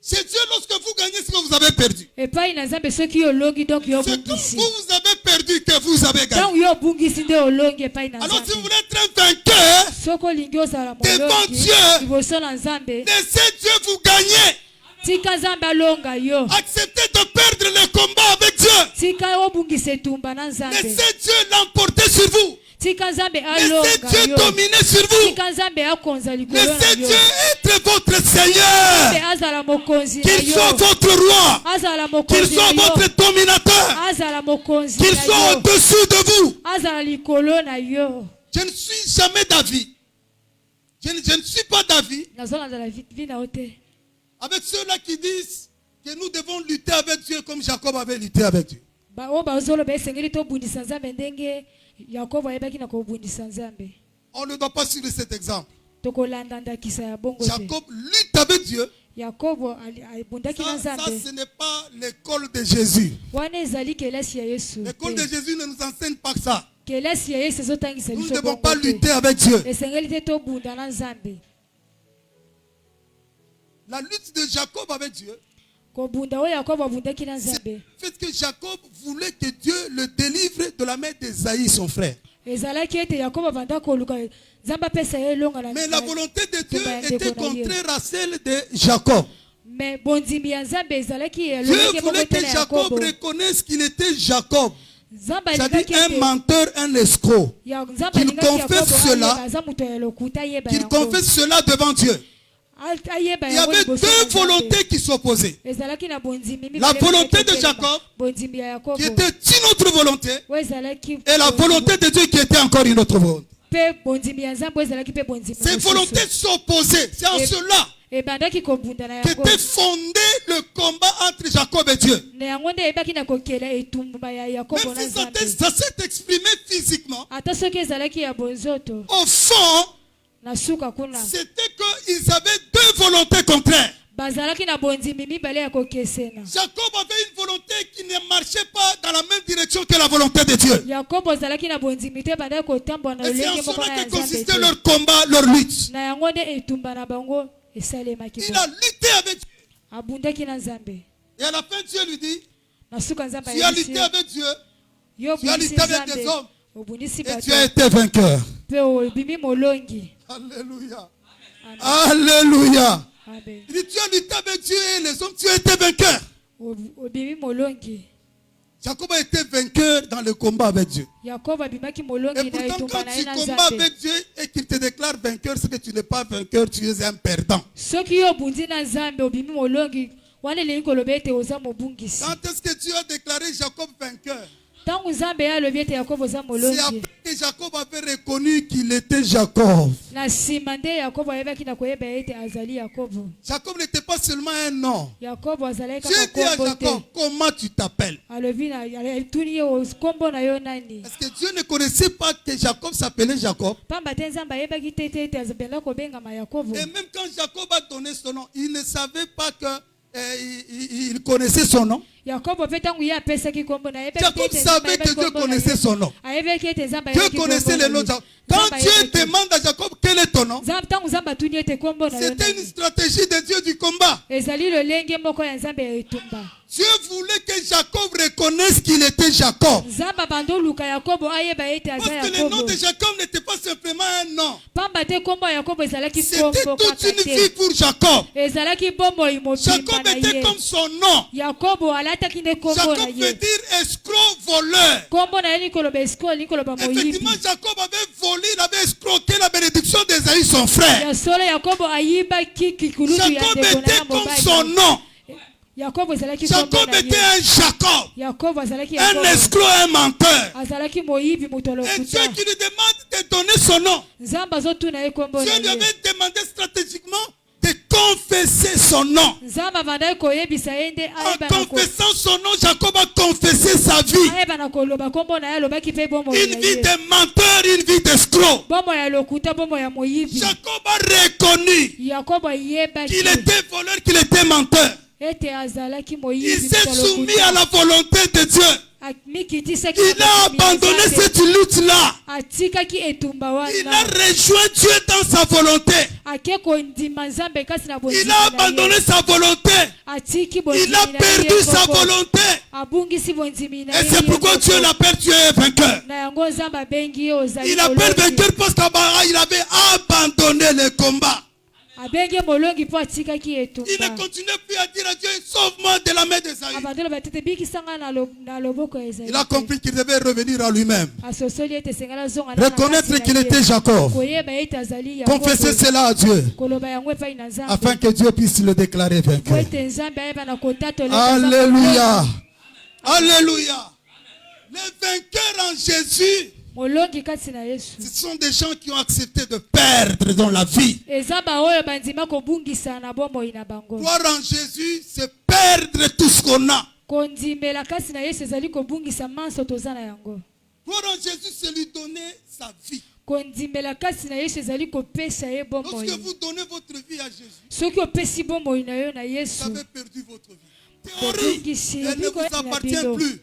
C'est Dieu lorsque vous gagnez ce que vous avez perdu. Epai na Nzambe soki yo olongi donc yo C'est quand obungisi. vous avez perdu que vous avez gagné. Ntango yo obungisi nde olongi epai na Alors si vous Nzambe. voulez être un vainqueur, Soki olingi ozala Devant molongi Dieu. liboso na Nzambe laissez Dieu vous gagner. tika Nzambe alonga yo. Acceptez de perdre le combat avec Dieu. Tika obungisa etumba na Nzambe. Laissez Dieu l'emporter sur vous. Tika Nzambe Laissez alonga Dieu yo. dominer sur vous. Tika Nzambe akonza likolo na Laissez yo. Dieu être votre Nzambe Seigneur. azala mokonzi na Qu'il soit yo. votre roi. Azala Qu'il mokonzi soit na yo. votre dominateur. Azala mokonzi Qu'il na soit yo. au-dessous de vous. Azala likolo na yo. Je ne suis jamais David. Je ne suis pas David Nazolanda la vie na yo te. avec ceux-là qui disent que nous devons lutter avec Dieu comme Jacob avait lutté avec Dieu. Oyo bazoloba esengeli tobundisa Nzambe ndenge Yakobo ayebaki na kobundisa Nzambe. On ne doit pas suivre cet exemple. Tokolanda ndakisa ya bongo te. Jacob lutte avec Dieu. Yakobo abundaki na Ça, Nzambe. ce n'est pas l'école de Jésus. Wana ezali kelasi ya Yesu L'école de te. Jésus ne nous enseigne pas ça. Kelasi ya Yesu ezotangisa Nous ne biso devons bongo pas te. lutter avec Dieu. Esengeli te tobunda na Nzambe. La lutte de Jacob avec Dieu, Kobunda oyo Yakobo abundaki na c'est Nzambe. le fait que Jacob voulait que Dieu le délivre de la main d'Ésaïe, son frère. Ezalaki ete Yakobo abanda koluka Nzambe apesa ye elonga na. Mais la volonté de Dieu Tumba ya était ndeko na ye. contraire à celle de Jacob. Mais bondimi ya Nzambe ezalaki Dieu elongi voulait que Jacob Yakobo. reconnaisse qu'il était Jacob. Nzambe C'est-à-dire alingaki un ete menteur, un escroc. Nzambe Qu'il alingaki confesse Yakobo cela. ayeba aza moto ya lokuta ayeba Qu'il yango. confesse cela devant Dieu. Ayeba Il y yango avait liboso na deux Nzambe. volontés qui s'opposaient. Ezalaki na bondimi La mibale volonté de etelema. Jacob, Bondimi ya Yakobo. qui était une autre volonté, Oyo ezalaki et la volonté de Dieu qui était encore une autre volonté. pe bondimi ya Nzambe oyo ezalaki pe bondimi Ces mosusu. volontés s'opposaient. C'est en Et- cela ebandaki kobunda na yango. qu'était fondé le combat entre Jacob et Dieu. Na yango nde eyebaki na kokela etumba ya Yakobo Même na si ça Nzambe. ça s'est exprimé physiquement, Ata soki ezalaki ya bonzoto au fond, na suka kuna c'était qu'ils avaient deux volontés contraires. bazalaki na bondimi mibale ya kokesena. Jacob avait une volonté qui ne marchait pas dans la même direction que la volonté de Dieu. Yakobo azalaki na bondimi te bandaki kotambola na Et c'est en lolenge moko cela na ya que Nzambe consistait te. leur combat, leur lutte. Na yango nde etumba na bango esalemaki Il boye. a lutté avec Dieu. Abundaki na Nzambe. Et à la fin, Dieu lui dit, Na suka Nzambe tu as ayebisi lutté ye, avec Dieu yo tu as obundisi lutté avec des Nzambe hommes obundisi et bato tu as été vainqueur. mpe obimi molongi. Alléluia. Amen. Alléluia. Amen. Il dit, tu as lutté avec Dieu et les hommes, tu as été vainqueur. Obimi molongi. Jacob a été vainqueur dans le combat avec Dieu. Yakobo abimaki Et molongi na pourtant, etumba quand na tu ye na combats Nzambe. avec Dieu et qu'il te déclare vainqueur, c'est que tu n'es pas vainqueur, tu es un perdant. Soki yo obundi na Nzambe obimi molongi wana elingi koloba ete oza mobungisi. Quand est-ce que Dieu a déclaré Jacob vainqueur? Ntango Nzambe alobi ete Yakobo za C'est molongi. après que Jacob avait reconnu qu'il était Jacob. Na nsima nde Yakobo ayebaki na koyeba ete azali Yakobo. Jacob n'était pas seulement un nom. Yakobo azalaki Dieu kaka dit à kombo te. Jacob, comment tu t'appelles? Alobi na tuni ye kombo na yo nani. Parce que Dieu ne connaissait pas que Jacob s'appelait Jacob. Pamba te Nzambe ayebaki te ete azobenda kobengama Yakobo. Et même quand Jacob a donné son nom, il ne savait pas que il connaissait son nom. Yakobo pe ntango ye apesaki kombo na ayebaki Jacob te Nzambe savait que ayebaki Dieu kombo na connaissait ye. son nom. Ayebaki ete Nzambe Dieu ayebaki connaissait kombo le na nom ye. de Jacob. Quand Nzambe Dieu ayebaki. demande à Jacob quel est ton nom, Ntango Nzambe atuni ete kombo na yo c'était une nani. stratégie de Dieu du combat. Ezali lolenge moko ya Nzambe ya etumba. Dieu voulait que Jacob reconnaisse qu'il était Jacob. Nzambe bando luka Yakobo ayeba ete aza Parce que le nom Yakobo. de Jacob n'était pas simplement un nom. Pamba te kombo ya Yakobo ezalaki C'était kombo toute kaka une te. vie pour Jacob. Ezalaki bomoi mobimba Jacob na était ye. comme son nom. Yakobo alataki nde kombo na Jacob veut ye. dire escroc, voleur. Kombo na ye nikoloba esiko nikoloba moyibi. Effectivement, Jacob avait volé, il avait escroqué la bénédiction d'Ésaü, son frère. Ya solo Yakobo ayibaki kikulutu ya Jacob ndeko na était ya comme son mobali. nom. Yakobo ezalaki kombo Jacob na était ye. un Jacob, Yakobo azalaki un Yakobo. escroc, un menteur. Azalaki moyibi moto Et Dieu lokuta. qui lui demande de donner son nom. Nzambe azotuna ye kombo na Dieu lui ye. avait demandé stratégiquement de confesser son nom. Nzambe avandaki koyebisa ye nde En ayeba na ko- confessant son nom, Jacob a confessé sa vie. ayeba na koloba kombo na ye alobaki mpe bomoi Une na vie ye. de menteur, une vie d'escroc. Bomoi ya lokuta bomoi ya moyibi. Jacob a reconnu Yakobo ayebaki qu'il était voleur, qu'il était menteur. ete azalaki Il moyibi s'est moto soumis lokuta. à la volonté de Dieu. Mikitisaki Il na a bokomi ya abandonné Nzambe. cette lutte-là. Atikaki etumba Il a wana. rejoint Dieu dans sa volonté. Ake kondima Nzambe kasi na Il bondimi a na abandonné ye. sa volonté. Atiki bondimi Il a na ye perdu sa koko. volonté. Abungisi bondimi na Et ye c'est pourquoi koko. Dieu l'appelle Dieu est vainqueur. Na yango Nzambe abengi ye ozali Il appelle molongi. vainqueur parce qu'il avait abandonné le combat. Abengi ye molongi mpo atikaki Il ne etumba. continuait plus à dire à Dieu, sauve-moi de la main d'Esaü. Abandolo batete bikisanga na loboko ya Ezaïe. Il a compris qu'il devait revenir à lui-même. Asosoli ete sengala zonga na Reconnaître kasi na qu'il ye. était Jacob. Koyeba ete azali Yakobo. Confesser cela à Dieu. Koloba yango epai na Nzambe. Afin que Dieu puisse le déclarer Po vainqueur. ete Nzambe ayeba na kotatola. Alléluia. Alléluia. Les vainqueurs en Jésus, Molongi kati na Yesu. ce sont des gens qui ont accepté de perdre dans la vie. Eza baoyo bandima kobungisa na bomoi na bango. Croire en Jésus, c'est perdre tout ce qu'on a. Kondimela kasi na Yesu ezali kobungisa manso toza na yango. Croire en Jésus, c'est lui donner sa vie. Kondimela kasi na Yesu ezali kopesa ye bomoi. Lorsque vous donnez votre vie à Jésus, Soki opesi bomoi na yo na vous Yesu. avez perdu votre vie. Théorie, elle ne vous appartient plus.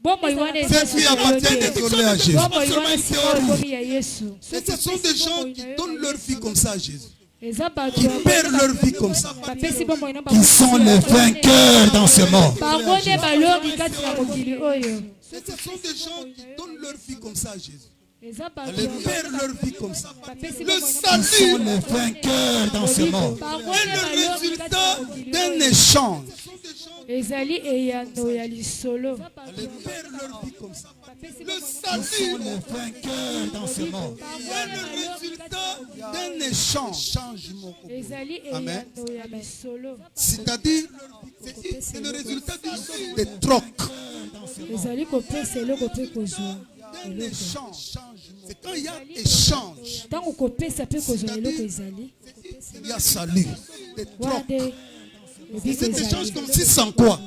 Bomoi wana Cette vie appartient désormais à Jésus. bomoi wana sikoyo ekomi ya Yesu. Et ce sont des gens qui donnent leur vie comme ça à Jésus. Eza bato Qui perdent leur vie comme ça. bapesi bomoi na Qui sont les vainqueurs dans ce monde. bango nde balongi kati na mokili oyo. Et ce sont des gens qui donnent leur vie comme ça à Jésus. Eza bato Ils perdent leur vie comme ça. bapesi Le bomoi na salut sont les vainqueurs dans ce monde. bango est nde le balongi kati résultat na mokili d'un oyo. échange. Ezali eyano ya lisolo. Ils perdent leur vie comme ça. Le Sont salut les vainqueurs dans ce monde. est le résultat d'un échange. Ezali Amen. eyano ya lisolo. C'est-à-dire, c'est le résultat des trocs. Ezali kopesa eloko mpe kozwa D'un eloko. échange. C'est quand il y a échange, Ntango kopesa mpe kozwa eloko ezali il y a salut. Des wana trocs. nde ebiko Cet échange ezali. consiste sans quoi?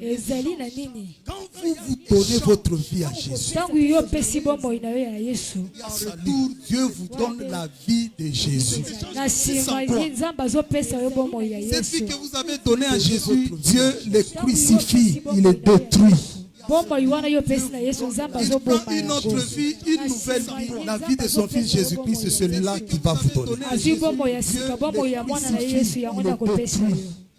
Ezali na nini? Quand vous donnez votre vie à Jésus, Ntango yo opesi bomoi na yo ya Yesu. en retour, Dieu vous donne la vie de Jésus. Na nsima Nzambe azopesa yo bomoi ya Cette vie Yesu. que vous avez donnée à Jésus, Dieu le crucifie, il le détruit. Bomoi wana yo opesi na Yesu Nzambe Il prend azoboma une autre yango. vie, une nouvelle vie. La vie de son fils Jésus-Christ, c'est celui-là qui va vous donner. Azwi bomoi ya sika bomoi ya mwana na ye Yesu yango nde akopesa yo.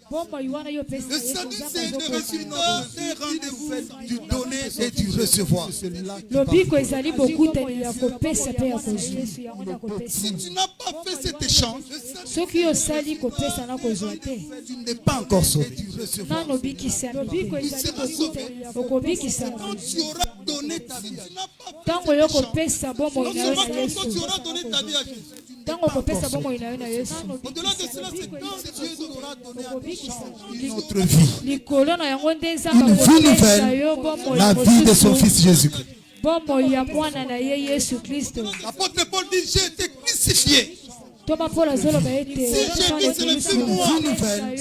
Bomoi wana yo opesi na Le Yesu salut, Nzambe c'est le azopesa résultat d'un rendez-vous du donner et du recevoir. lobiko ezali bokutani ya kopesa mpe ya kozwa Yesu yango nde akopesa Si yo. tu n'as pas fait cet échange, Soki osali kopesa na kozwa te tu n'es pas encore sauvé. nano obikisami te okobikisama. Quand tu auras donné ta vie, tu n'as pas fait Ntango yo kopesa bomoi non na yo seulement na quand Yesu tu auras donné ta vie à Jésus, ntango okopesa bomoi na yo na yesu Au-delà de cela, c'est quand Dieu t'aura donné à tes chants Notre vie. likolo na yango nde nzambe Une vie akopesa nouvelle. yo bomoi La vie de son fils Jésus-Christ. bomoi ya mwana na ye yesu kristo. L'apôtre Paul dit, j'ai été crucifié. Toma Paul azoloba ete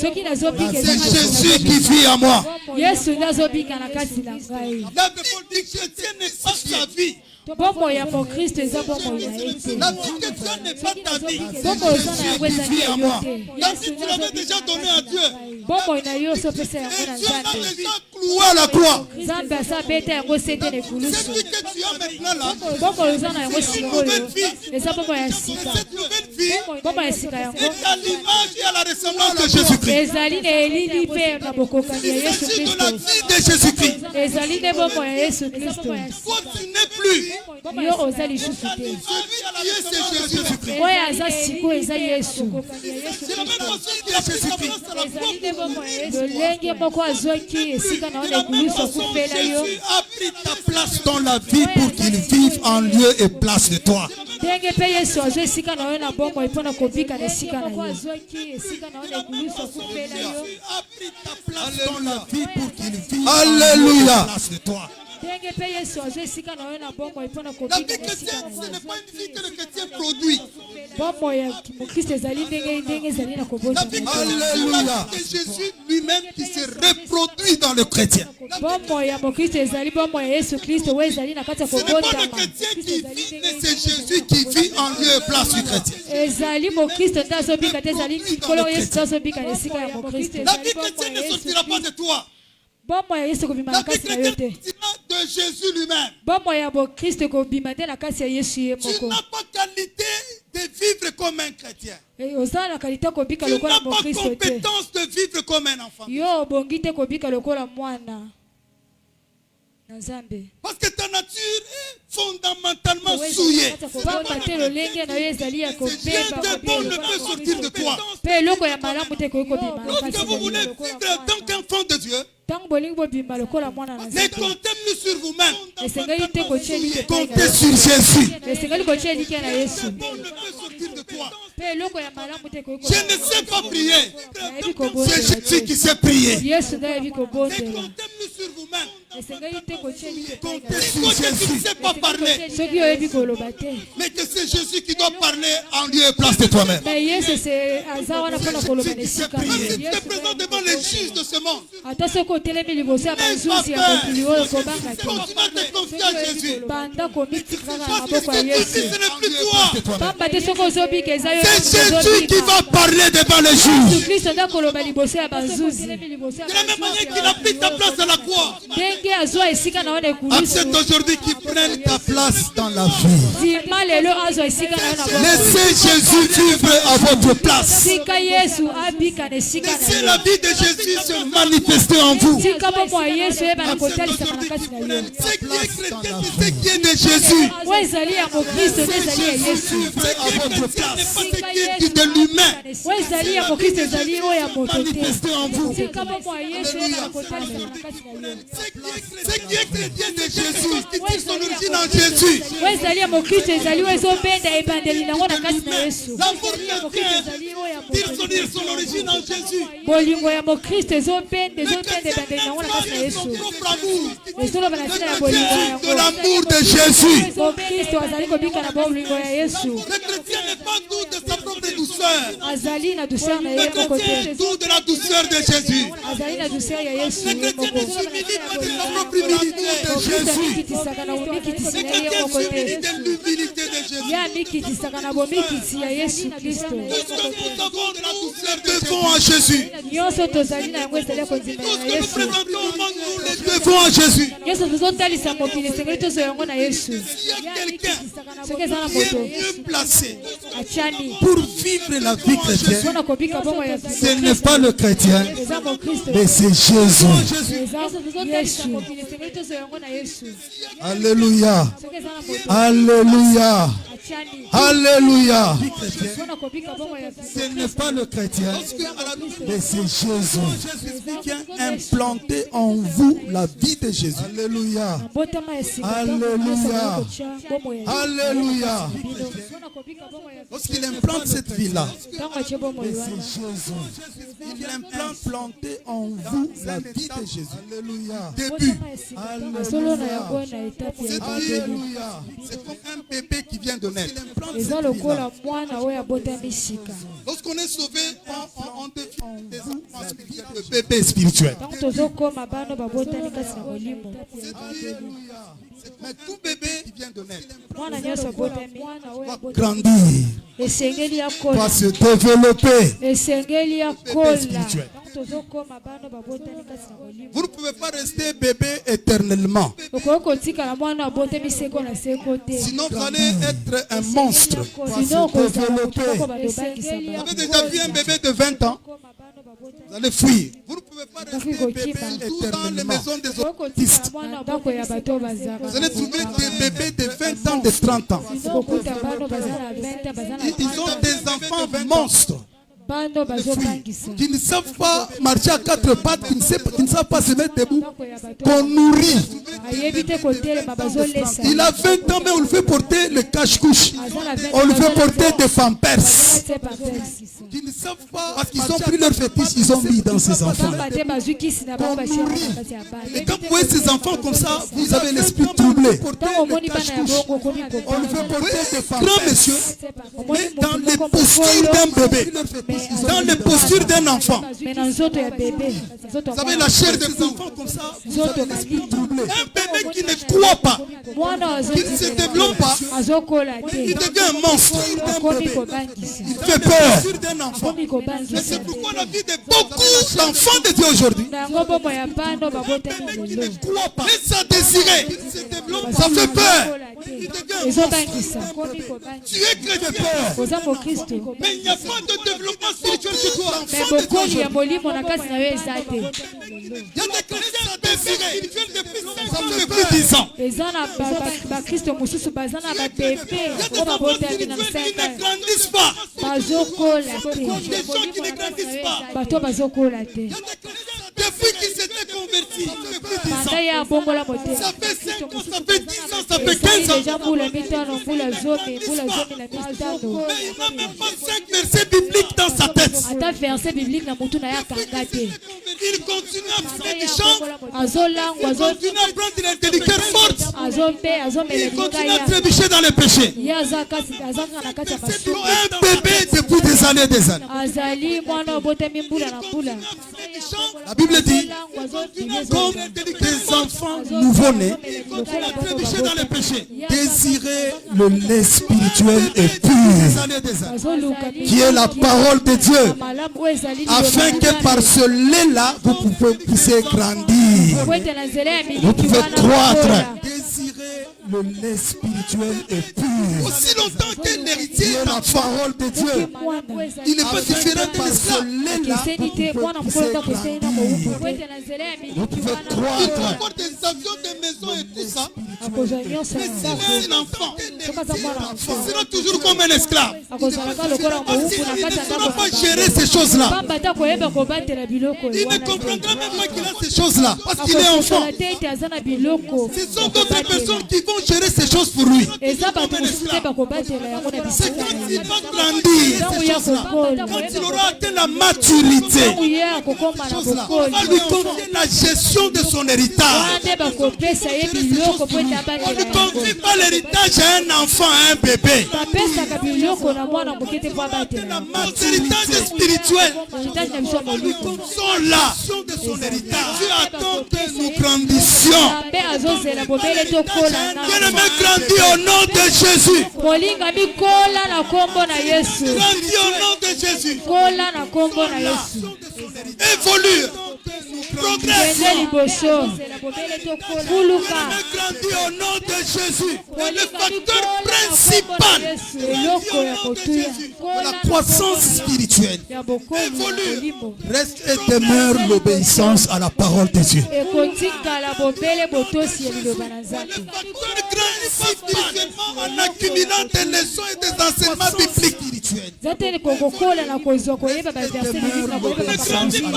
soki nazobika C'est Jésus qui vit en moi. yesu nde azobika na kati na ngai. L'apôtre Paul dit, chrétien n'est pas sa vie. bomoi ya mokristo eza bomoi na ye te. La vie chrétienne n'est pas ta vie. bomoi oza na yango ezali ya yo te. La vie, tu l'avais déjà donnée à Dieu. bomoi na yo osopesa yango Et na Dieu l'a nzambe. déjà cloué à la croix. nzambe asabeta yango sete na Cette ekulusu. vie que tu as maintenant là, bomoi oza na yango c'est une nouvelle sikoyo vie. eza bomoi ya Et sika. cette nouvelle vie bomoi ya sika yango est à l'image et à la ressemblance de Jésus-Christ. ezali na elili mpe na bokokani ya Il yesu s'agit de la kristo. vie de Jésus-Christ. ezali nde bomoi ya yesu kristo. Toi, tu n'es plus. yo oza lisusu te. Celui qui est, c'est Jésus-Christ. oyo aza sikoyo eza yesu. C'est la même façon qu'il a pris sa place à la croix. lolenge moko azwaki esika na yo na ekulusu akufela yo. Jésus a pris ta place Dans la vie pour qu'il vive en lieu et place de toi. ndenge mpe yesu azwa esika na yo na bomoi mpo na kobika na esika na yo. Jésus a pris ta place Dans la vie pour qu'il vive Alléluia. en lieu et place de toi. ndenge mpe yesu azwa esika na yo na bomoi mpo na La kobika vie na esika chrétienne, na ce yo. n'est pas une vie que le chrétien produit. bomoi ya mokristo ezali ndenge ezali na La kobota. vie chrétienne, c'est la vie de Jésus lui-même qui se reproduit dans le chrétien. bomoi ya mokristo ezali bomoi ya yesu kristo oyo ezali na kati ya Ce n'est pas le kobotama. chrétien qui vit, mais c'est Jésus qui vit en lieu et place du chrétien. ezali mokristo nde azobika te ezali nkolo yesu nde azobika na esika ya mokristo. La vie chrétienne ne sortira pas de toi. bomoi ya yesu kobima La na vie kati na yo chrétienne te. sortira de Jésus lui-même. bomoi ya mokristo ekobima te na kati ya yesu ye Tu moko. n'as pas qualité de vivre comme un chrétien. oza na kalite kobika Tu lokola n'as pas mokristo te. compétence de vivre comme un enfant. yo obongi te kobika lokola mwana na nzambe. Parce que ta nature est fondamentalement souillée. pamba te lolenge na yo ezali ya Rien kobeba de bon ne peut sortir de toi. mpe eloko ya malamu te koki kobima na Lorsque kati vous na voulez yo. vivre en tant qu'enfant de Dieu, ntango bolingi bobima lokola mwana na ne nzambe comptez plus sur vous-même. esengeli te kotia elike epai na Comptez yo. sur Jésus. esengeli kotia elike na yesu. Bon ne peut sortir de toi. mpe eloko ya malamu te koki Je ne sais pas prier. nayebi C'est kobondela Jésus te. qui sait prier. yesu nde ayebi Ne kobondela. comptez plus sur vous-même. esengeli te kotia elike epai na Comptez yo. sur Toi qui ne Jésus. sais pas parler, soki oyebi koloba te. mais que c'est Jésus qui doit parler en lieu et Place place de de toi. toi-même. me yesu aza wana mpona koloba na esika. Même si tu Yesu te présentes devant les juges de ce monde, ata soki otelemi liboso ya bazuzi ya mokili oyo kobanga te. continue à te confier à Jésus. banda komitika kaka na Parce que maboko ya ce yesu. ce n'est plus toi. pamba te soki ozobika eza yo C'est Jésus qui va parler devant les juges. kristo nde akoloba liboso ya bazuzi. De la même manière qu'il a pris ta place à la croix, ndenge azwa esika na yo na ekulusu. accepte aujourd'hui qu'il prenne ta place. Dans la vie. ndima lelo azwa esika na yo na bongo. Laissez Jésus vivre à votre place. tika yesu abika na esika Laissez na la yo. vie de Jésus se Manifester en vous. tika bomoi ya yesu oyeba na Accepte kotalisaka na aujourd'hui kati qu'il na yo. prenne ce qui est chrétien, c'est ce qui est de Jésus. oyo ezali ya mokristo nde ezali ya yesu. Ce qui est chrétien n'est pas ce qui est de l'humain. oyo ezali ya mokristo ezali oyo ya moto te. Manifester en vous. tika bomoi ya yesu oyeba na kotalisaka na kati na yo. Ce qui est chrétien de Jésus, qui tire son origine en Jésus. oyo ezali ya mokristo ezali oyo ezobenda ebandeli nango na kati na yesu. L'amour mokristo chrétien ezali oyo ya tire son origine en Jésus. bolingo ya mokristo ezobenda ebandeli nango na kati na Son yesu. propre amour. ezoloba na ntina ya bolingo De yango. l'amour de Jésus. mokristo azali kobika na bolingo ya yesu. Le chrétien n'est pas doux de sa propre douceur. azali na douceur na Le ye moko chrétien te. est doux de la douceur de Jésus. azali na douceur ya yesu Le ye chrétien moko. ne s'humilie pas de sa propre humilité. mokristo amikitisaka na bomikitisi Le na ye chrétien moko s'humilie te. de l'humilité de Jésus. ye amikitisaka na bomikitisi ya yesu kristo. Tout ce que nous avons de la douceur devons à Jésus. nyonso tozali na yango ezali ya kondimela Tout ce na que nous yesu. présentons au monde, nous les devons à Jésus. nyonso tozotalisa mokili esengeli tozwa yango na yesu. S'il y a quelqu'un soki eza na qui est moto mieux placé atiani Pour vivre la vie chrétienne, mpona kobika bongo ya ce n'est pas le chrétien, eza mokristo mais c'est Jésus. eza yesu. esengeli tozwa yango na yesu. Alléluia. soki eza na moto Alléluia. Alléluia. Ce n'est pas le chrétien, Mais c'est Jésus. Jésus qui a implanté en vous la vie de Jésus. Alléluia. Alléluia. Alléluia. Lorsqu'il implante cette vie-là, C'est Jésus. il implante planté en vous la vie de Jésus. Alléluia. Début, Alléluia. cette vie, c'est comme un bébé qui vient de naître. Lorsqu'on est sauvé, on devient des enfants spirituels, de bébés spirituels. Mais tout bébé qui vient de naître Va grandir. Va se développer. spirituel. Vous ne pouvez pas rester bébé éternellement. Sinon, vous allez être un monstre. Vous avez déjà vu un bébé de 20 ans? Vous allez fuir. Vous ne pouvez pas rester bébé éternellement. Dans les maisons des autistes. Vous allez trouver des bébés de 20 ans, de 30 ans. Ils ont des enfants monstres qui ne savent pas marcher à quatre pattes, qui ne savent pas se mettre debout, qu'on nourrit. Il a 20 ans, mais on lui fait porter le cache-couche. On lui fait porter des pampers. Qui ne savent pas, parce qu'ils ont pris leur fétiche, ils ont mis dans ces enfants. Et quand vous voyez ces enfants comme ça, vous avez l'esprit troublé. On lui fait porter des pampers. Grand monsieur, mais dans les postures d'un bébé, dans les postures d'un enfant. Vous avez la chair des enfants comme ça, vous avez l'esprit troublé. Un bébé qui ne croit pas, qui ne se développe pas, il devient un monstre. Il fait peur d'un enfant. Et c'est pourquoi on a vu beaucoup d'enfants de Dieu aujourd'hui. Qui ne croit pas, mais ça désirait, il se développe, ça fait peur. Il devient un monstre. Tu es chrétien, mais il n'y a pas de développement spirituel chez toi. Il y a des chrétiens désirés depuis plus de 10 ans. Il y a des enfants spirituels qui ne grandissent pas. Des gens qui ne grandissent pas. Depuis qu'ils s'étaient convertis, depuis 10 ans. Ça fait 5 ans, ça fait 10 ans, ça fait 15 ans. Mais il n'a même pas 5 versets bibliques dans sa tête. Il continue à faire du chant. Il continue à prendre une intelligence forte. Il continue à trébucher dans les péchés. C'est un bébé depuis des années et des années. La Bible dit, comme des enfants nouveau-nés, dans les péchés. Désirez le lait spirituel et pur, qui est la parole de Dieu, afin que par ce lait-là, vous puissiez grandir, vous pouvez croître. Désirez le lait spirituel et pur. Aussi longtemps que l'héritier est La parole de Dieu, il n'est pas différent de par ce l'esclave. lait-là, vous pouvez grandir, vous pouvez Il faut croître. avoir des avions, des maisons et tout ça. Mais s'il est un enfant, il sera toujours comme un esclave. Parce qu'il ne saura pas gérer ces choses-là. Il ne comprendra même pas qu'il a ces choses-là. Parce qu'il est enfant. Ce sont d'autres personnes qui vont gérer ces choses pour lui. C'est quand il va grandir, ces choses-là, quand il aura atteint la maturité, on va lui confier la gestion de son héritage. On ne confie pas l'héritage à un enfant, à un bébé. L'héritage spirituel, sont là. De son héritage. Dieu attend que nous grandissions. Bien-aimé, grandis au nom de Jésus. Grandis au nom de Jésus. Évolue. progresse. Grandis au nom de Jésus. Et le facteur principal de la croissance spirituelle évolue, reste et demeure l'obéissance à la parole de Dieu. le facteur grandit spirituellement en accumulant des leçons et des enseignements bibliques spirituels. Ne grandit pas spirituellement en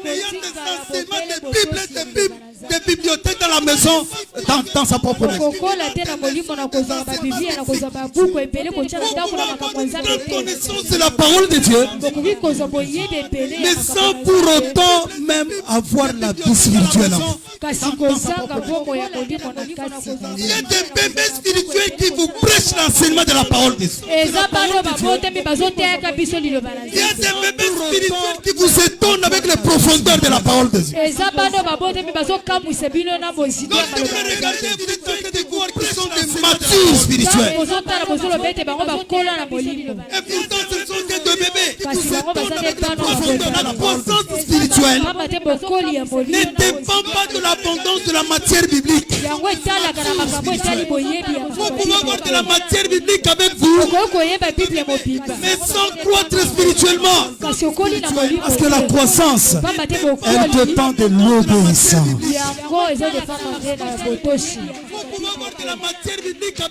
ayant des enseignements des bibliothèques dans la maison, dans sa propre maison. La connaissance de la parole de Dieu, mais sans pour autant même avoir la vie spirituelle. il y a des bébés spirituels qui vous prêchent l'enseignement de la parole de Dieu. Il y a des bébés spirituels qui vous étonnent avec les profondeurs de la parole de Dieu. Lorsque vous regardez, vous êtes en train de voir qu'ils sont des matures spirituels. Et pourtant, ce sont que deux bébés qui vous étonnent avec les profondeurs. La croissance spirituelle ne dépend pas de l'abondance de la matière biblique. Vous pouvez avoir de la matière biblique avec vous, mais sans croître spirituellement. Parce que la croissance, elle dépend de l'obéissance.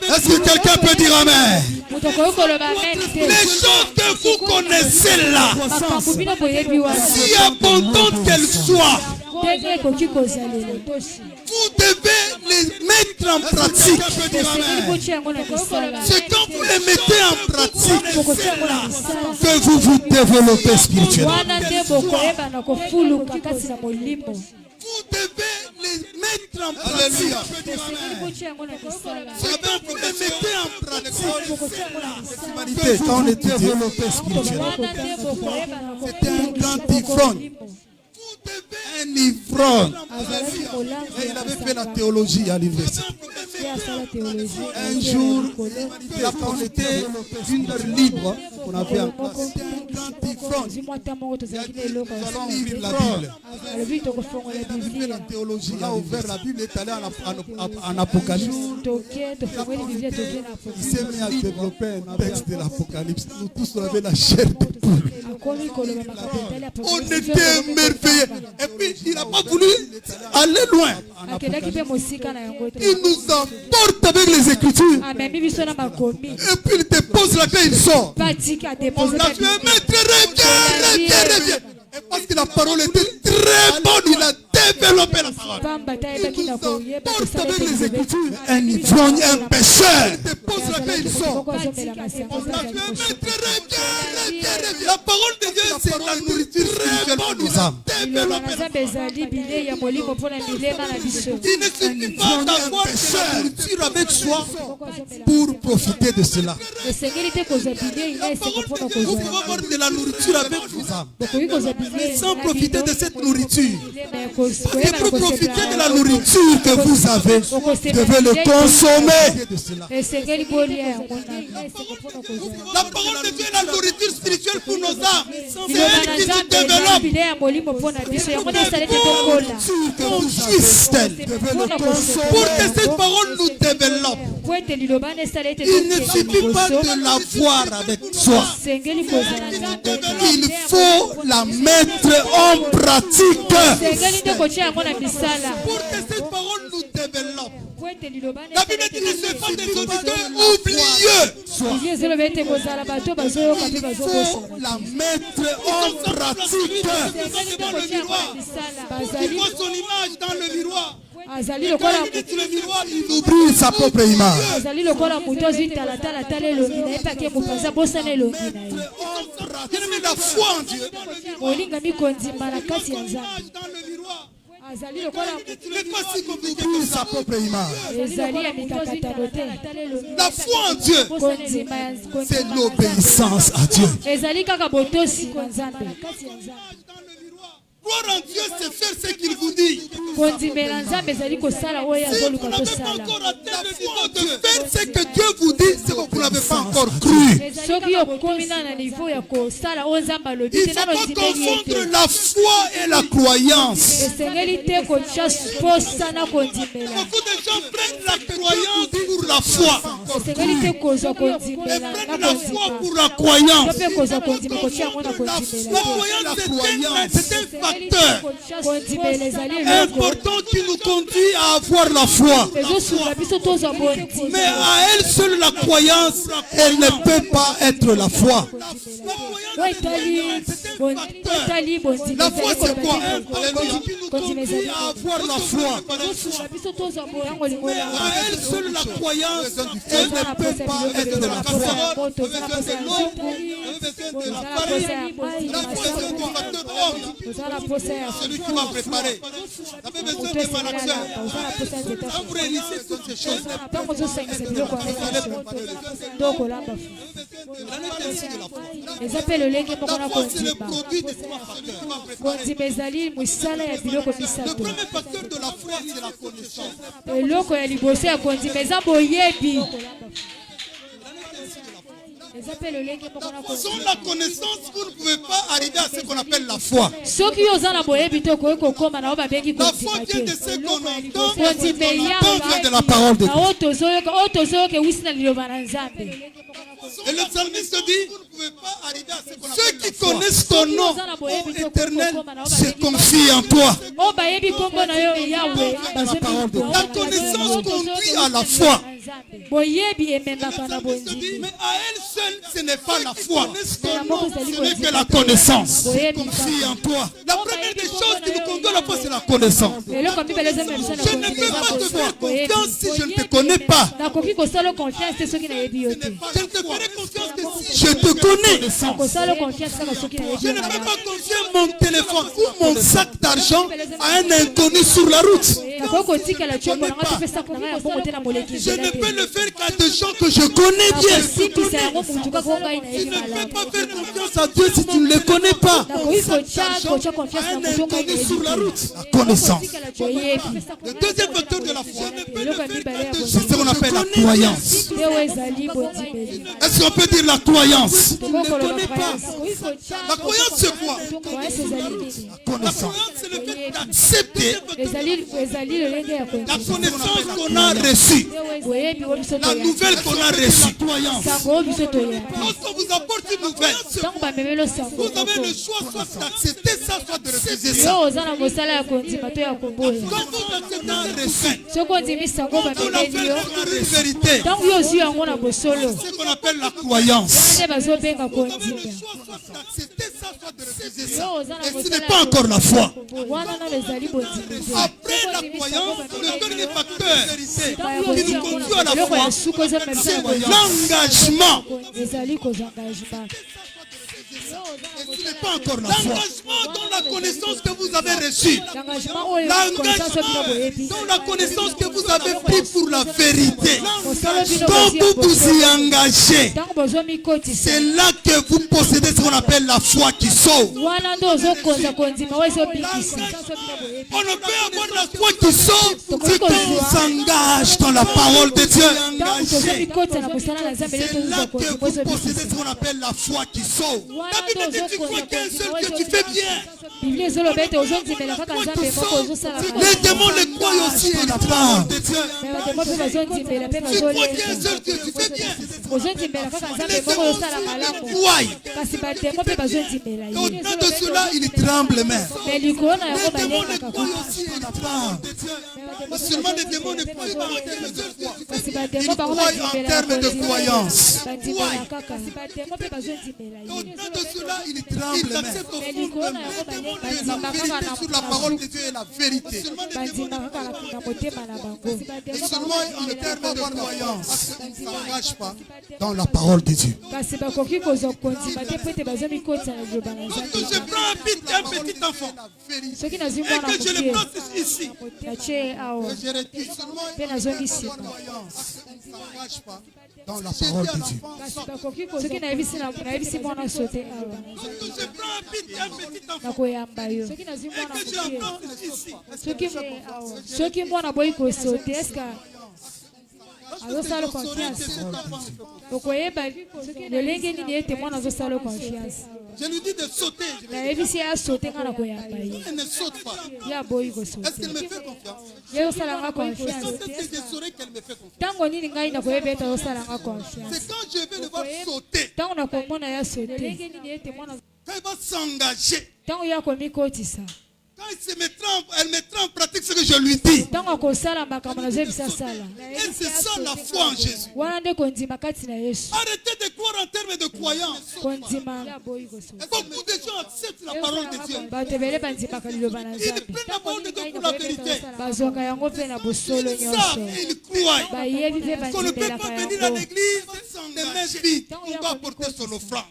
Est-ce que quelqu'un peut dire amen? Les choses que vous connaissez là, si abondantes qu'elles soient, vous devez les mettre en pratique. C'est quand vous les mettez en pratique Que vous vous développez spirituellement. Vous devez les mettre en pratique. C'est quand vous les mettez en pratique. Quand on était développé spirituellement, C'était un grand ivrogne. Un ivrogne. et il avait fait la théologie à l'université. Un jour, quand on était une heure libre, on avait en classe, c'était un grand ivrogne. Nous allons lire la Bible. Il a fait la théologie, il a ouvert la Bible, il est allé en Apocalypse. Il s'est mis à développer un texte de l'Apocalypse. Nous tous, on avait la chair de poule. On était émerveillés. Et puis, il n'a pas voulu aller loin. Il nous emporte avec les Écritures. Et puis, il te pose la clé, il sort. On l'a fait, maître, reviens. Et parce que la parole était très bonne, il a développé la parole. Il nous emporte avec les Écritures. Un ivrogne, un pécheur. Il te pose la clé, il sort. On l'a fait, maître, reviens. La parole de Dieu, c'est la nourriture spirituelle pour nos âmes. Il ne suffit pas d'avoir de la nourriture avec soi pour profiter de cela. Vous pouvez avoir de la nourriture avec vos âmes, mais sans profiter de cette nourriture. Et pour profiter de la nourriture que vous avez, vous devez le consommer. La parole de Dieu est la nourriture spirituelle pour nos âmes. C'est elle qui se développe. Pour que cette parole nous développe, il ne suffit pas de la voir avec soi. Il faut la mettre en pratique. Pour que cette parole nous développe. La Bible dit ne soyez pas des auditeurs oublieux. Il faut la mettre en pratique. Il voit son image dans le miroir. Quand il est sur le miroir, il oublie sa propre image. La foi en Dieu. Mais pas si qu'on oublie sa propre image. La foi en Dieu, C'est l'obéissance à Dieu. Croire en Dieu, c'est faire ce qu'il vous dit. kondimela nzambe ezali kosala oyo Si vous azoluka n'avez pas tosala encore atteint le niveau de faire ce que Dieu vous dit, c'est que vous n'avez pas encore cru. soki okomi na niveau ya kosala oyo nzambe alobi Il te ne faut nano pas ndimeli ye confondre te la foi et la croyance. esengeli te kotia posa na kondimela Beaucoup de gens prennent la croyance pour la foi. esengeli te kozwa Et kondimela na prennent la foi kondima pour la to croyance. mpe kozwa kondima kotia yango na La kondimela croyance, c'est un facteur kondimela ezali eloko important qui nous conduit à avoir la foi. ezosunga biso tozwa bondima Mais à elle seule, la croyance, elle ne peut pas être la foi. oyo etali bondima La foi, c'est quoi? kondima ezali À avoir la foi. ezosunga biso tozwa boyango Mais lingola à elle seule, la croyance, elle ne peut pas être la foi. toza na posa ya nzungu toza na posa ya mai La foi, c'est un facteur homme. toza na posa ya Celui qui va préparer. Vous avez besoin moto de esengeli malaxeur. alamba oza na posa ya nzete Quand vous réunissez toutes ces choses, ntango ozosangisa biloko ya nde okolamba fu eza mpe lolenge moko na la foi, c'est le kondima produit des trois facteurs qui va préparer. kondima ezali mosala ya biloko Le misato premier facteur de la foi, c'est la connaissance. eloko ya liboso ya kondima eza boyebi eza mpe lolenge moko na Sans kondima la connaissance, vous ne pouvez pas arriver à ce qu'on appelle la foi. soki oza na boyebi te okoki kokóma na oyo babengi La foi kondima vient de te ce qu'on entend. kondima Vient de la parole de na Dieu. oyo tozoyoka ewusi na liloba na nzambe Et le psalmiste dit, vous ne pouvez pas arriver à ce qu'on appelle ceux qui connaissent ton nom, ô éternel, se confient en toi. oyo bayebi nkombo na yo yawe La connaissance conduit à la foi. boyebi ememaka na Mais bondimi à elle seule, ce n'est pas la foi. na moko ezali Ce n'est que la connaissance. boyebi Confie en toi. La première des choses qui nous conduit à la foi, c'est la connaissance. eloko mibale ezomema biso na Je ne peux pas te faire confiance si je ne te connais pas. nakoki kosala confiance te soki nayebi yo te Je ne te ferai confiance que si je te connais. kosala confiance kaka soki nayebi Je yo ne peux malamu pas confier mon téléphone ou mon sac d'argent à un inconnu sur la route. nakoki kotikela tiombo nanga to mpe sako nanga ya mbongo te na moleki Je nzela ne peux te le faire qu'à des gens que je connais bien. nakosimbisa yango mutu kaka o ngai Tu nayebi ne peux malamu pas faire confiance à Dieu si tu ne le connais pas. nakoki kotia confiance na Un mutu o ngai inconnu nayebi sur la te route. La connaissance. boyebi Le deuxième facteur de la foi, eloko ya mibale ya c'est ce qu'on appelle la croyance. te oyo ezali bondimeli Est-ce qu'on peut dire la croyance? tokokoloba croyance La croyance, c'est quoi? croyance ezali nini La croyance, c'est le fait d'accepter ezali lolenge ya la kondima connaissance qu'on a reçue, boyebi oyo biso la toya nouvelle qu'on a reçue. sango oyo biso toya Lorsqu'on vous apporte une nouvelle, ntango bamemeli osango vous avez le choix soit d'accepter ça, soit de refuser ça. yo oza na mosala ya kondima to ya koboya Quand vous acceptez un reçu, soki ondimi sango vous l'avez bamemeli yo pour une vérité. ntango yo ozwi yango na bosolo C'est ce qu'on appelle la croyance. nde bazobenga Vous avez kondima le choix soit d'accepter ça, soit de refuser yo ça. oza na Et ce mosala n'est pas encore la foi. wana nano ezali bondima te Après la croyance, le dernier facteur Ntango qui ozwi nous yango na conduit à la eloko ya foi, suka ezomema biso c'est na kondima l'engagement. ezali kozwa engagement Et ce n'est pas encore la foi. L'engagement dans la connaissance que vous avez reçue. l'engagement oyo connaissance oyo bino boyebi L'engagement dans la connaissance que vous avez pris pour la vérité. mosala bino Quand vous vous y bozwi engagez, ntango bozomikotisa c'est là que vous possédez ce qu'on appelle la foi qui sauve. wana nde ozokonza kondima oyo ezobikisa On ne peut avoir la foi qui sauve que quand on s'engage dans la parole de Dieu. ntango tozomikotisa na mosala na nzambe nde C'est là tozozwa que kondima vous possédez ezobikisa ce qu'on appelle la foi qui sauve. wana La Bible nde dit tu crois ozokonza qu'il y a un seul kondima Dieu, tu fais bien. biblia ezoloba ete ozondimela kaka nzambe moko ozosala Les démons les croient aussi en la parole de Dieu. bademo mpe bazondimela mpe Tu crois qu'il y a un bazolenga seul Dieu, tu fais bien. ozondimela kaka nzambe Les moko démons ozosala malamu croient. kasi bademo mpe bazondimela Et ye au-delà de cela, ils tremblent même. me likolo na yango Les démons les balengaka croient kuta aussi en la parole de Dieu. Mais seulement les démons ne croient pas en termes de foi. kasi Ils bademo bango croient en bandimela termes de croyance. bandimela kaka bademo mpe bazondimela Et ye au-delà de cela, ils tremblent même. me likolo na yango Et la vérité sur la parole de Dieu est la vérité. bandima kaka na motema na bango Et seulement en termes de croyance, ils ne s'engagent pas dans la parole de Dieu. kasi bakoki kozwa kondima te po ete bazomikotisa na liloba na Quand nzambe je prends un petit enfant soki nazwi et mwana que je le mokie place ici, natie ye awa je retire seulement mpe nazongi nsima croyance, ils ne s'engagent pas dans la parole de Dieu. soki nayebisi mwana sote awa Je prends un petit enfant. nakoyamba yo soki nazwi Et mwana que moke j'apprends ici. soki mwana boyi kosote eske azosala Je saurai que confiance cet enfant. okoyeba lolenge nini ete mwana azosala confiance Je lui dis de sauter. Je vais nayebisi ye asote nga na koyamba ye dire, elle ne saute pas. ye aboyi Est-ce kosote qu'elle me fait confiance? ye osalanga C'est confiance quand est-ce que je saurai qu'elle me fait confiance? ntango nini ngai nakoyeba ete azosalanga confiance C'est quand je vais le voir sauter. ntango nakomona ye asote Quand il va s'engager. ntango ye akomikotisa Quand elle mettra en pratique ce que je lui dis. ntango akosala makambo nazoyebisa sala Et c'est ça la foi en Jésus. wana nde kondima kati na yesu Arrêtez de croire en termes de croyance. kondima ye aboyi kosote Beaucoup de gens acceptent la parole de Dieu. bato ebele bandimaka liloba na Ils nzambe prennent la parole de Dieu pour la vérité. bazwaka yango mpe na bosolo Ils nyonso savent, ils croient. bayebi mpe Qu'on ne peut bandimelaka pas venir à yango l'église les mains vides. On doit apporter son offrande.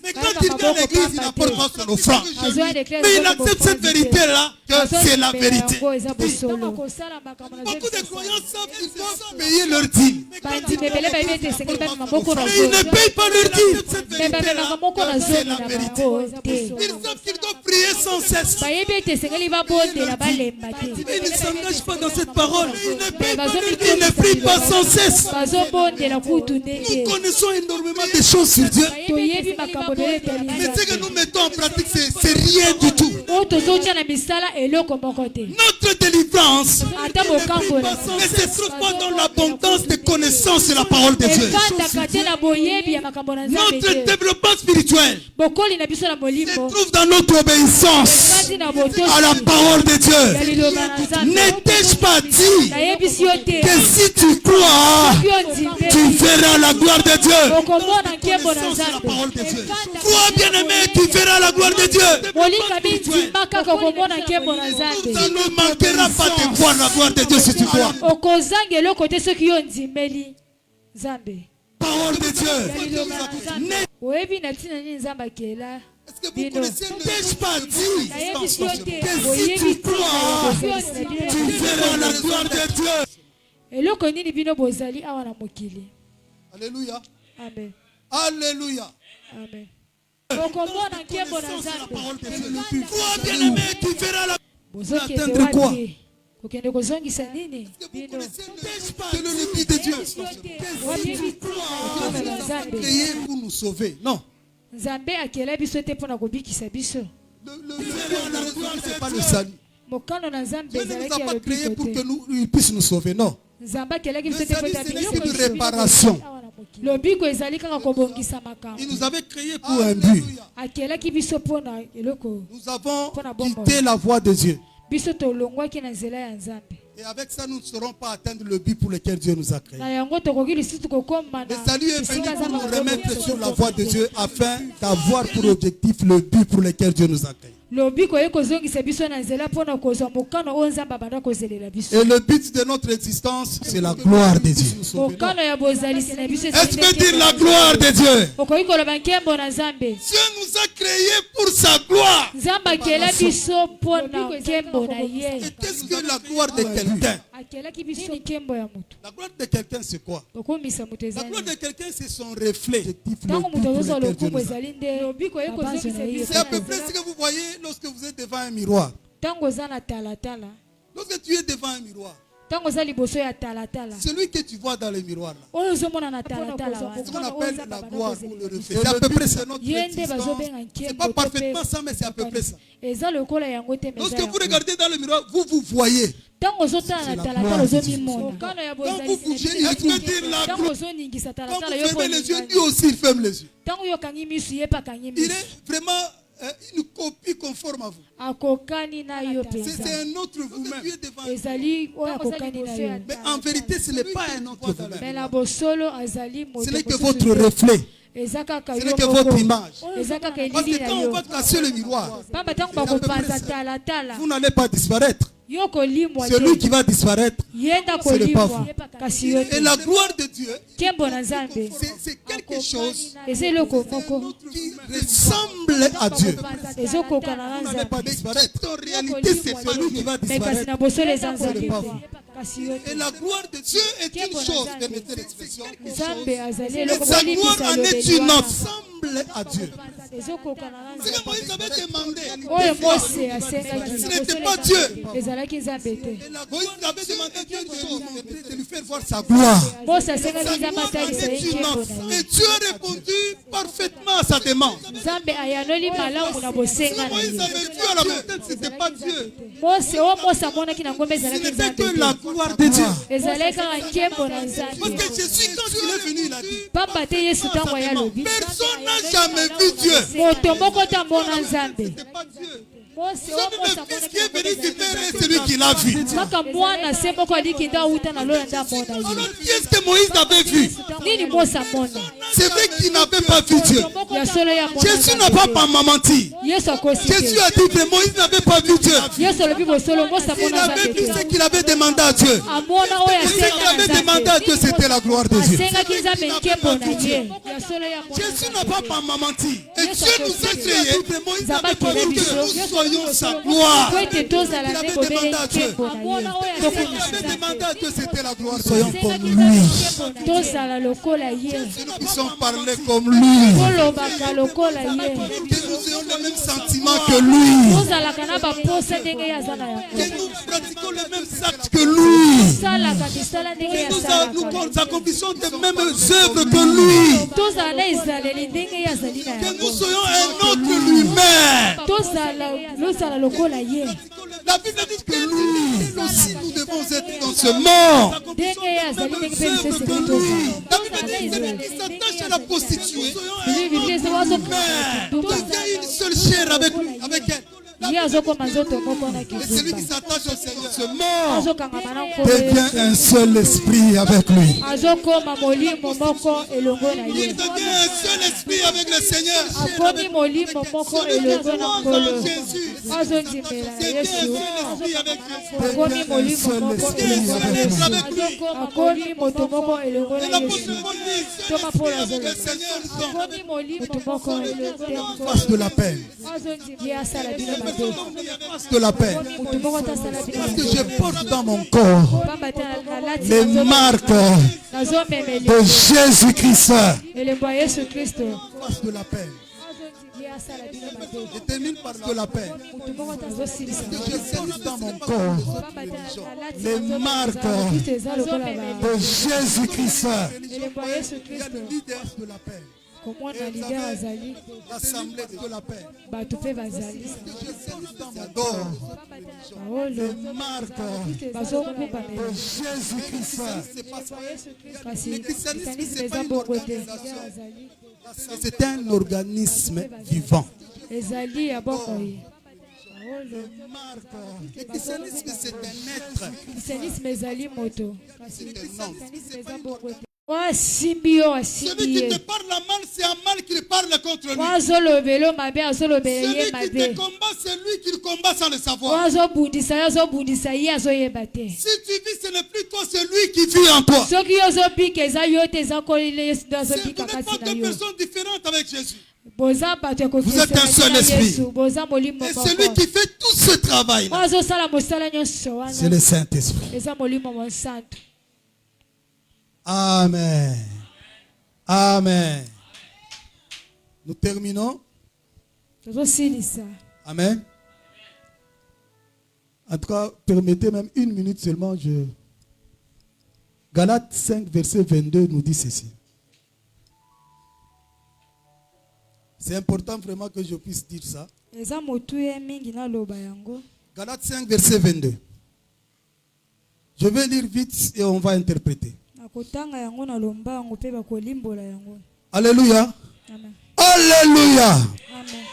Mais quand Kaka il vient à maboko l'église, il pamba n'apporte te. pas son offrande. azwa déclare Mais il accepte cette vérité-là, que c'est la vérité. yango eza bosolo Beaucoup de croyants savent qu'ils doivent payer leur dîme. bandima ebele bayebi ete esengeli bamema moko na Mais ils ne zoni payent pas leur dîme. me bamemaka moko na C'est zoni la na vérité. bango te Ils savent qu'ils doivent prier sans cesse. bayebi ete esengeli babondela balemba te Mais ils ne s'engagent pas dans cette parole. Ils ne me payent pas leur dîme. Ils ne prient pas sans cesse. bazobondela kutu nde Nous te connaissons énormément de choses sur Dieu. toyebi makambo ebele etali Mais ce que nous mettons en pratique, c'est rien du tout. oyo tozotia na misala eloko moko te Notre délivrance ata bokambola ne se trouve pas dans l'abondance des connaissances de la parole de Dieu. efandaka te na boyebi ya makambo na nzambe Notre te développement spirituel bokoli na biso na se molimo trouve dans notre obéissance efandi na à la botosi parole de ya Dieu. liloba na nzambe N'étais-je pas dit nayebisi yo te que si tu crois, yo tu nzimbe verras la gloire de Dieu. okomona nkembo na Connaissance de la nzambe parole de Dieu. Crois, bien-aimé, tu verras la gloire de Dieu. molinga bindima kaka okomona nkembo na nzambe Ça ne manquera pas de voir la gloire de Dieu si tu crois. okozanga eloko te soki yo ndimeli nzambe Parole de ya Dieu. liloba na nzambe oyebi na ntina nini nzambe akela Est-ce que vous Bino. connaissez le N'ai-je pas dit nayebisi yo te que si boyebi tu ntina crois, kozongisa na bino tu verras la gloire de Dieu. eloko nini bino bozali awa na mokili Alléluia. amen Alléluia. amen okomona nkembo na nzambe Crois, bien-aimé, tu verras la bozokende Atteindre quoi? wapi kokende kozongisa nini Vous bino connaissez le répit de Dieu. wapi nkembo na nzambe Créé pour nous sauver. Non. nzambe akela biso te mpona kobikisa biso Le verre à la gloire, c'est pas le salut. mokano na nzambe Dieu ne nous ezalaki a ya pas créé lobiko pour que te il puisse nous sauver. Non. nzambe akelaki biso Le te salut, pota ce n'est biloko qu'une nyonso. réparation. lobiko ezali kaka kobongisa makambo Il nous avait créé pour un but. akelaki biso mpona eloko Nous avons Pour la bonne quitté la voie de Dieu. biso tolongwaki na nzela ya nzambe Et avec ça, nous ne saurons pas atteindre le but pour lequel Dieu nous a créés. na yango tokoki lisusu kokoma Le na salut est venu esika pour nous za remettre makambo sur la voie de Dieu afin d'avoir pour objectif le but pour lequel Dieu nous a créés. lobiko ye kozongisa biso na nzela mpona kozwa mokano oyo nzambe abanda kozelela biso Et le but de notre existence, c'est la gloire de Dieu. mokano ya bozalisi na biso Est-ce que dire la gloire de Dieu? okoki koloba nkembo na nzambe Dieu nous a créés pour sa gloire. nzambe akela biso mpona nkembo na ye Et qu'est-ce que la gloire de quelqu'un? akelaki biso nkembo ya moto La gloire de quelqu'un, c'est quoi? okomisa moto La ezali gloire de quelqu'un, c'est son reflet. ntango moto azozwa lokumu C'est ezali nde lobiko ye kozongisa biso à peu près ce que vous voyez lorsque vous êtes devant un miroir. ntango oza na talatala Lorsque tu es devant un miroir, ntango oza liboso ya talatala celui que tu vois dans le miroir, là, oyo ozomona na talatala c'est ce qu'on wana appelle la gloire ou le reflet. C'est à peu près ça notre ye nde existence. bazobenga C'est pas nkembo parfaitement ça, mais c'est à peu près ça. eza lokola yango te mais eza Lorsque vous yango. regardez dans le miroir, vous voyez. ntango ozotala C'est na la talatala gloire de ozomimona Dieu. mokano ya Quand vous bozalisi bougez, il peut dire la ntango gloire. ozoningisa Quand talatala vous yo fermez les yeux, lui koningani aussi il ferme les yeux. ntango yo okangi misu ye mpe akangi Il misu est vraiment une copie conforme à vous. akokani na yo C'est mpenza un autre vous-même. ezali oyo akokani na yo Mais en vérité, ce n'est pas un autre me vous-même. na bosolo azali moto Ce n'est que mosusu votre te. reflet. eza kaka Ce yo n'est que moko. votre image. eza kaka Parce elili que na quand on yo va casser le miroir, pamba ntango C'est à peu près bakopanza ça. talatala vous n'allez pas disparaître. yo kolimwa Celui te qui va disparaître, ye nda Ce n'est pas kolimwa kasi yo et te la gloire de Dieu, nkembo na nzambe c'est quelque chose eza eloko moko qui ressemble à Dieu. ezokokana na Vous n'allez nzambe pas disparaître. En réalité, c'est celui qui va me kasi disparaître. na bosolo eza nzambe pas te vous. Et la gloire de Dieu est une chose, permettez l'expression. Mais sa gloire gloire en est une autre. Semble à Dieu. Ce que Moïse avait demandé, ce n'était pas Dieu. Moïse avait demandé une chose, de lui faire voir sa gloire. Sa gloire en est une autre. Et Dieu a répondu parfaitement à sa demande. Ce que Moïse avait vu à la montagne, ce n'était pas Dieu. Ce n'était que la gloire de Dieu. Parce que Jésus, quand il est venu, il a dit, personne n'a jamais vu Dieu. C'était pas Dieu. Seul le Fils qui est venu du Père est celui qui l'a vu. Alors qui est-ce que Moïse avait vu? C'est vrai qu'il n'avait pas vu Dieu. Jésus n'a pas menti. Jésus a dit que Moïse n'avait pas vu Dieu. Il avait vu ce qu'il avait demandé à Dieu. Et ce qu'il avait demandé à Dieu, c'était la gloire de Dieu. Jésus n'a pas menti. Et Dieu nous a créés. Moïse n'avait pas vu que nous soyons sa gloire. Il avait demandé à Dieu. Il avait demandé à Dieu, c'était la gloire. Soyons comme lui. Que nous puissions parler comme lui. Que nous ayons le même sentiment que lui. Que nous pratiquions les mêmes actes que lui. Que nous accomplissons les mêmes œuvres que lui. Que nous soyons un autre lui-même. La Bible dit que nous aussi nous devons être dans ce monde. La Bible dit que celui qui s'attache à la prostituée devient une seule chair avec elle. Et celui qui s'attache au Seigneur, ce monde devient un seul esprit avec lui. Il devient un seul esprit avec le Seigneur. Celui qui croit en Jésus devient un seul esprit avec lui. Et l'apôtre Paul dit, seul esprit avec le Seigneur. Face de la peine. De la paix. Parce que je porte dans mon corps les marques de Jésus-Christ. Face de la paix. Je termine par de la paix. Parce que je porte dans mon corps les marques de Jésus-Christ. De la paix. L'assemblée de la paix. Les marques de Jésus-Christ. C'est un organisme vivant. Le christianisme, c'est un être. Celui qui te parle mal, c'est un mal qui parle contre lui. Celui qui te combat, c'est lui qui le combat sans le savoir. Si tu vis, ce n'est plus toi, c'est lui qui vit en toi. Vous n'êtes pas deux personnes différentes avec Jésus. Vous êtes un seul esprit. Et celui qui fait tout ce travail-là, c'est le Saint-Esprit. Amen. Amen. Nous terminons. Amen. En tout cas, permettez même une minute seulement. Galates 5, verset 22 nous dit ceci. C'est important vraiment que je puisse dire ça. Galates 5, verset 22. Je vais lire vite et on va interpréter. Alléluia. Amen. Alléluia.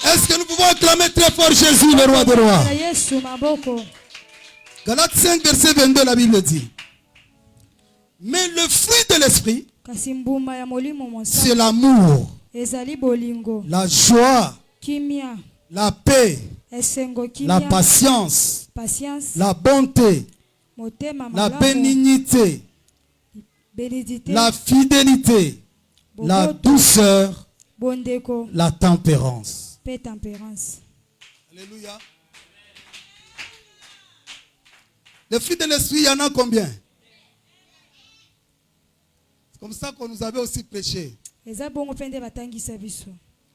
Est-ce que nous pouvons acclamer très fort Jésus, le roi des rois? Galates 5, verset 22, la Bible dit. Mais le fruit de l'esprit, c'est l'amour, la joie, la paix, la patience, la bonté, la bénignité, la fidélité, la douceur, la tempérance. Alléluia. Les fruits de l'esprit, il y en a combien? C'est comme ça qu'on nous avait aussi prêché.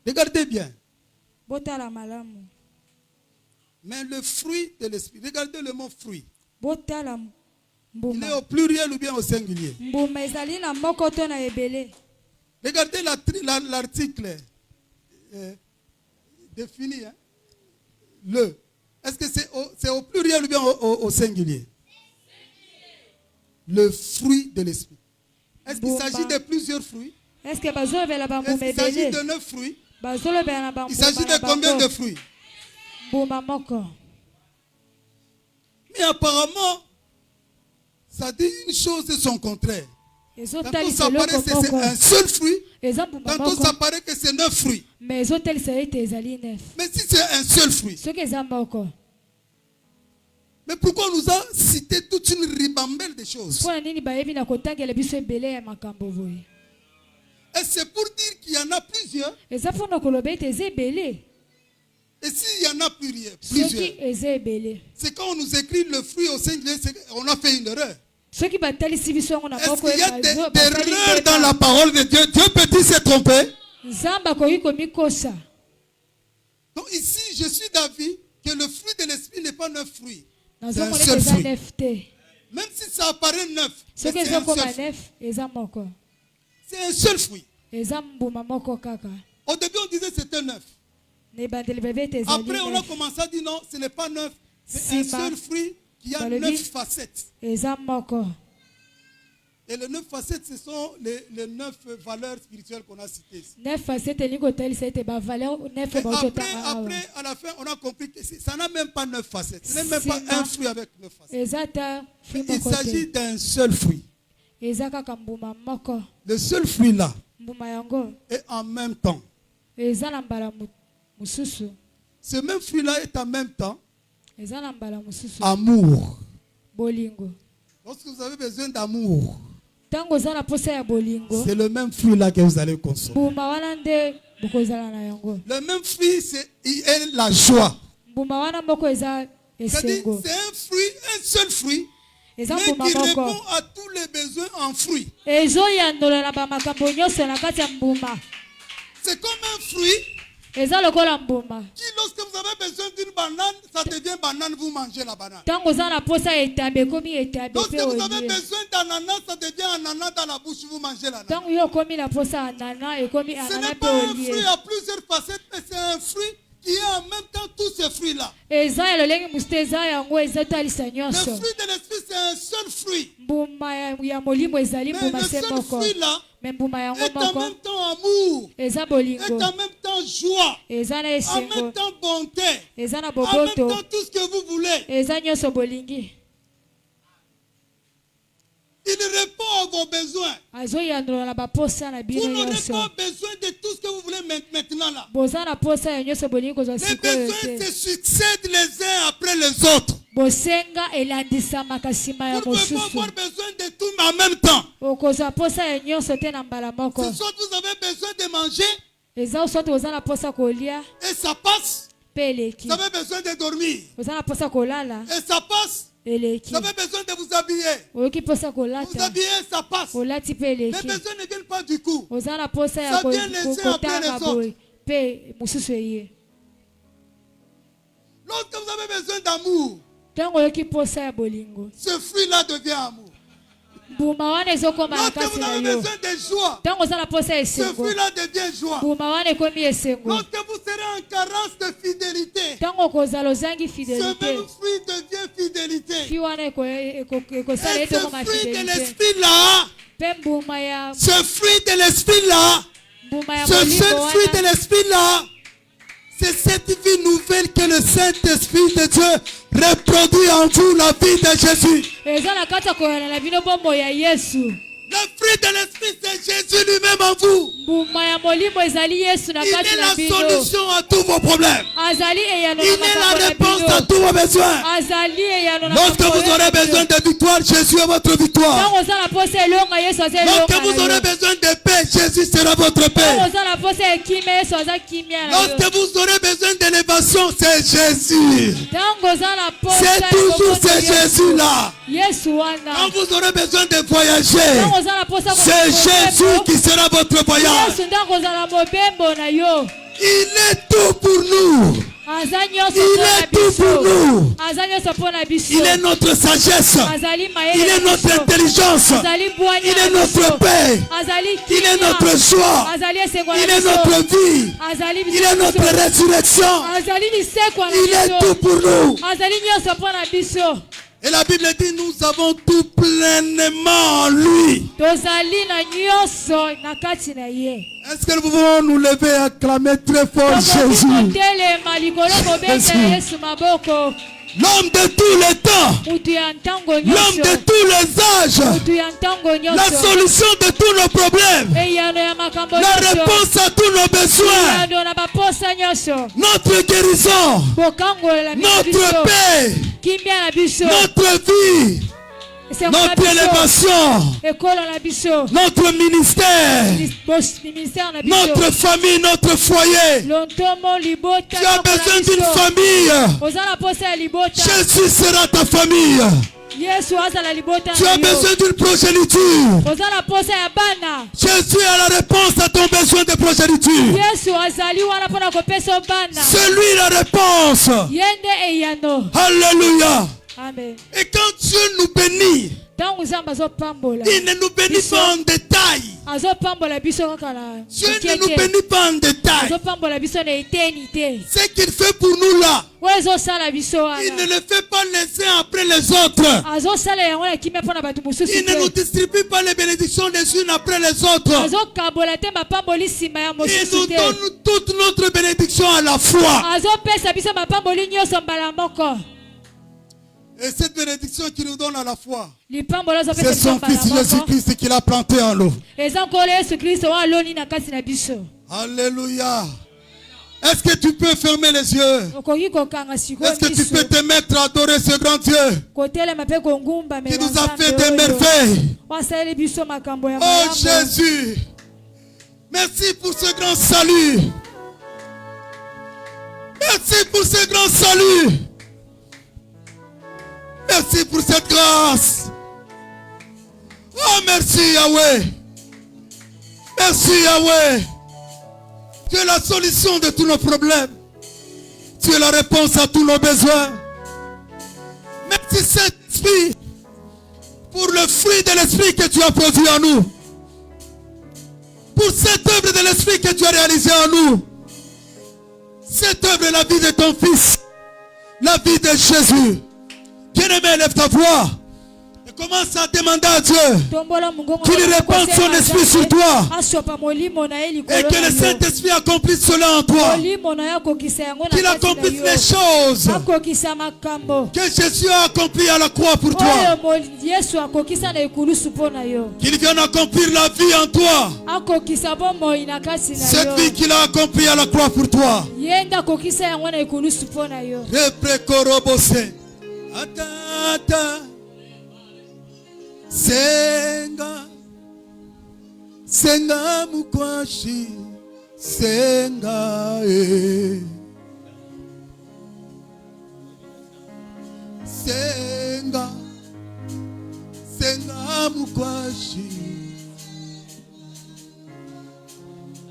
Regardez bien. Mais le fruit de l'esprit, regardez le mot fruit. Il est au pluriel ou bien au singulier? Regardez l'article défini. Hein? Le. Est-ce que c'est au pluriel ou bien au singulier? Le fruit de l'esprit. Est-ce qu'il s'agit de plusieurs fruits? Est-ce qu'il s'agit de 9 fruits? Il s'agit de combien de fruits? Mais apparemment, ça dit une chose et son contraire. Tantôt ça paraît que c'est un seul fruit, tantôt ça paraît que c'est 9 fruits. Mais si c'est un seul fruit, mais pourquoi on nous a cité toute une ribambelle de choses? Et c'est pour dire qu'il y en a plusieurs. Et s'il y en a plusieurs, c'est quand on nous écrit le fruit au singulier, on a fait une erreur. Est-ce qu'il y a des erreurs dans la parole de Dieu? Dieu peut-il se tromper? Donc ici, je suis d'avis que le fruit de l'esprit n'est pas 9 fruits. C'est un seul fruit. Même si ça apparaît 9, c'est un seul fruit. C'est un seul fruit. Au début, on disait que c'était 9. Après, on a commencé à dire non, ce n'est pas 9. C'est un seul fruit qui a 9 facettes. Et les 9 facettes, ce sont les 9 valeurs spirituelles qu'on a citées. Après, à la fin, on a compris que ça n'a même pas 9 facettes. Ce n'est même pas un fruit avec 9 facettes. Il s'agit d'un seul fruit. Le seul fruit là est en même temps. Ce même fruit là est en même temps amour. Lorsque vous avez besoin d'amour, c'est le même fruit là que vous allez consommer. Le même fruit, c'est la joie. C'est un fruit, un seul fruit, mais qui répond à tous les besoins en fruits. C'est comme un fruit qui, lorsque vous avez besoin d'une banane, ça devient banane, vous mangez la banane. Lorsque vous avez besoin d'ananas, ça devient ananas dans la bouche, vous mangez l'ananas. Ce n'est pas un fruit à plusieurs facettes, mais c'est un fruit qui est en même temps tous ces fruits-là. Le fruit de l'esprit, c'est un seul fruit. Mais le seul fruit-là est en même temps amour, est en même temps joie, en même temps bonté, en même temps tout ce que vous voulez. Il répond à vos besoins. Vous n'aurez pas besoin de tout ce que vous voulez maintenant là. Les besoins se succèdent les uns après les autres. Vous ne pouvez pas avoir besoin de tout mais en même temps. C'est soit vous avez besoin de manger et ça passe. Vous avez besoin de dormir et ça passe. Vous avez besoin de vous habiller. Vous habillez, ça passe. Les besoins ne viennent pas du coup. Ça vient les uns après les autres. Lorsque vous avez besoin d'amour, ce fruit-là devient amour. Lorsque vous avez besoin de joie, ce fruit-là devient joie. Lorsque vous serez en carence de fidélité, ce même fruit devient fidélité. Et ce fruit de l'esprit-là, ce fruit de l'esprit-là, ce seul fruit de l'esprit-là, c'est cette vie nouvelle que le Saint-Esprit de Dieu reproduit en vous, la vie de Jésus. Le fruit de l'esprit, c'est Jésus lui-même en vous. Il est la solution à tous vos problèmes. Il est la réponse à tous vos besoins. Lorsque vous aurez besoin de victoire, Jésus est votre victoire. Lorsque vous aurez besoin de paix, Jésus sera votre paix. Lorsque vous aurez besoin d'élévation, c'est Jésus. C'est toujours Jésus là. Quand vous aurez besoin de voyager, c'est Jésus qui sera votre voyage. Il est tout pour nous. Il est tout pour nous. Il est notre sagesse. Il est notre intelligence. Il est notre paix. Il est notre joie. Il est notre vie. Il est notre résurrection. Il est tout pour nous. Et la Bible dit, nous avons tout pleinement en lui. Est-ce que nous pouvons nous lever et acclamer très fort Jésus? L'homme de tous les temps, l'homme de tous les âges, la solution de tous nos problèmes, la réponse à tous nos besoins, notre guérison, notre paix, notre vie, notre élévation, notre ministère, notre famille, notre foyer. Tu as besoin d'une famille. Jésus sera ta famille. Tu as besoin d'une progéniture. Jésus a la réponse à ton besoin de progéniture. C'est lui la réponse. Alléluia. Amen. Et quand Dieu nous bénit, il ne nous bénit pas en détail. Dieu ne nous bénit pas en détail. Ce qu'il fait pour nous là, il ne le fait pas les uns après les autres. Il ne nous distribue pas les bénédictions les unes après les autres. Il nous donne toute notre bénédiction à la fois. Et cette bénédiction qu'il nous donne à la fois, c'est son fils Jésus-Christ qui l'a planté en nous. Alléluia. Est-ce que tu peux fermer les yeux? Est-ce que tu peux te mettre à adorer ce grand Dieu qui nous a fait des merveilles? Oh Jésus, merci pour ce grand salut. Merci pour ce grand salut. Merci pour cette grâce. Oh, merci Yahweh. Merci Yahweh. Tu es la solution de tous nos problèmes. Tu es la réponse à tous nos besoins. Merci Saint-Esprit pour le fruit de l'Esprit que tu as produit en nous. Pour cette œuvre de l'Esprit que tu as réalisée en nous. Cette œuvre est la vie de ton Fils. La vie de Jésus. Bien-aimé, lève ta voix et commence à demander à Dieu qu'il répande son esprit sur toi et que le Saint-Esprit accomplisse cela en toi. Qu'il accomplisse les choses que Jésus a accomplies à la croix pour toi. Qu'il vienne accomplir la vie en toi. Cette vie qu'il a accomplie à la croix pour toi. Atata senga senga mukwashi senga senga senga mukwashi.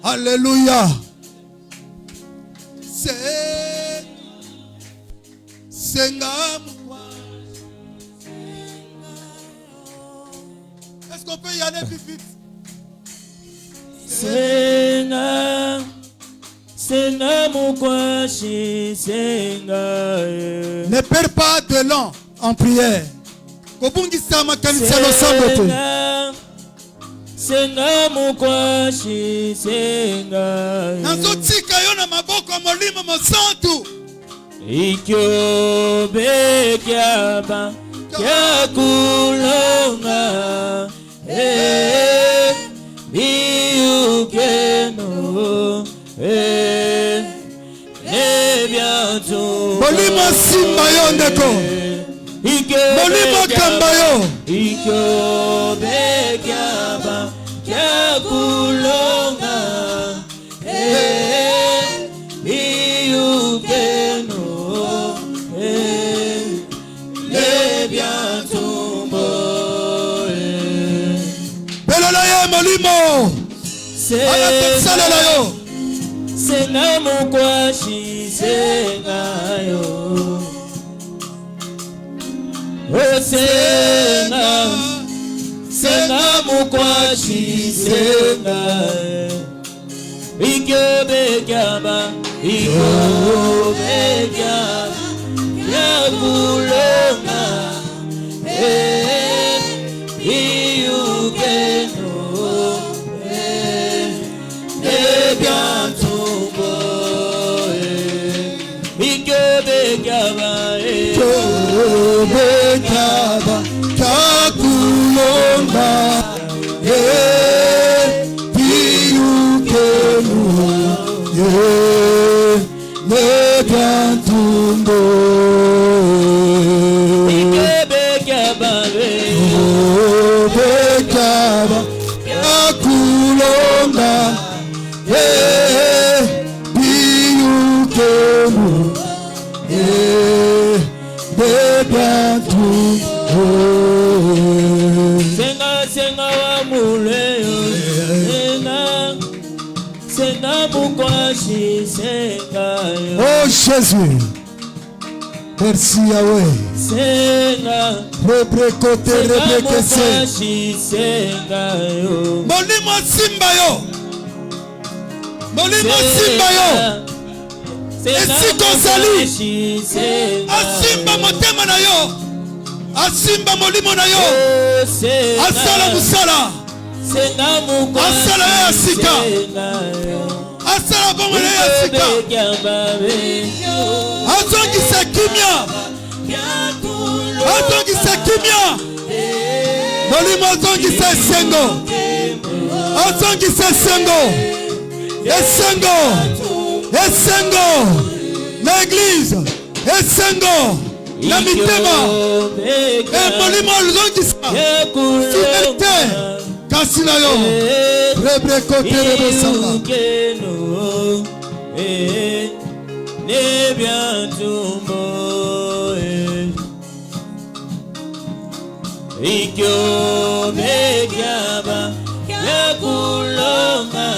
Alléluia. Senga mukwashi. Est-ce qu'on peut y aller plus vite? Senga, senga mukwashi, senga. Ne perds pas de l'an en prière. Senga mukwashi, senga. Nazotika yo na maboko molimo mosantu. Ikyobe kyaba kyakulonga Biukeno, Molimo simba yo ndeko. Molimo kamba yo. Ikyo bekyaba kyakulonga. Biukeno, lebyantumbo. Belola ye molimo. Salela yo. Senga mukwashi senga yo. Oh senga, senga mukwashi senga. Ikyobe kyaba, ikyobe kyaba, yakulonga. Iyukeno. Bekaba kakulonga Biukenu Nebyantumbo Bekaba kakulonga Biukenu Senga senga wa muleyo, senga mukwashi senga yo. Oh Jésus, merci Yahweh. Senga Rebrekote rebrekese. mukwashi senga yo. Molimo simba yo. Molimo simba yo. Esiko zali. Asimba motema na yo. Asimba molimo na yo. Asala musala. Asala ya sika. Asala bongo ya sika. Azongisa kimia. Azongisa kimia. Molimo azongisa esengo. Azongisa esengo. Esengo. Esengo na église, esengo na mitema, molimo olongisa fidélité kasi na yo rebrekote rebosanga nebyantumbo ikyo bekyaba yakulonga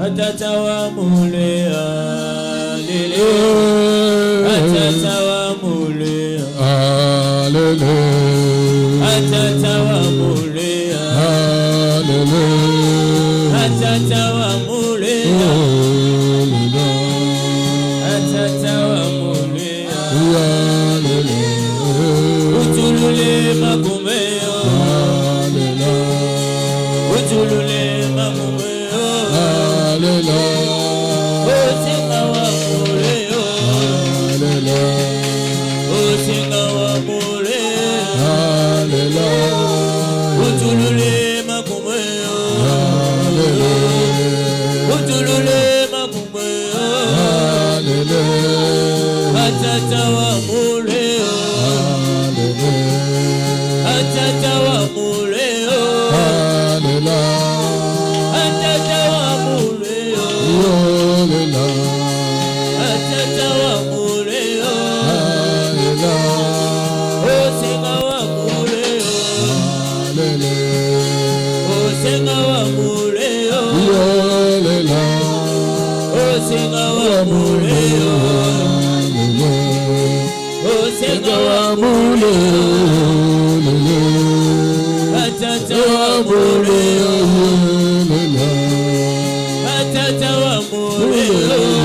Atatawa mulea lele, atatawa mulea, Alele, atatawa mulea, Alele, atatawa mulea, atatawa mulea, Alele, utulule makumeo, utulule makumeo. Atatawa mure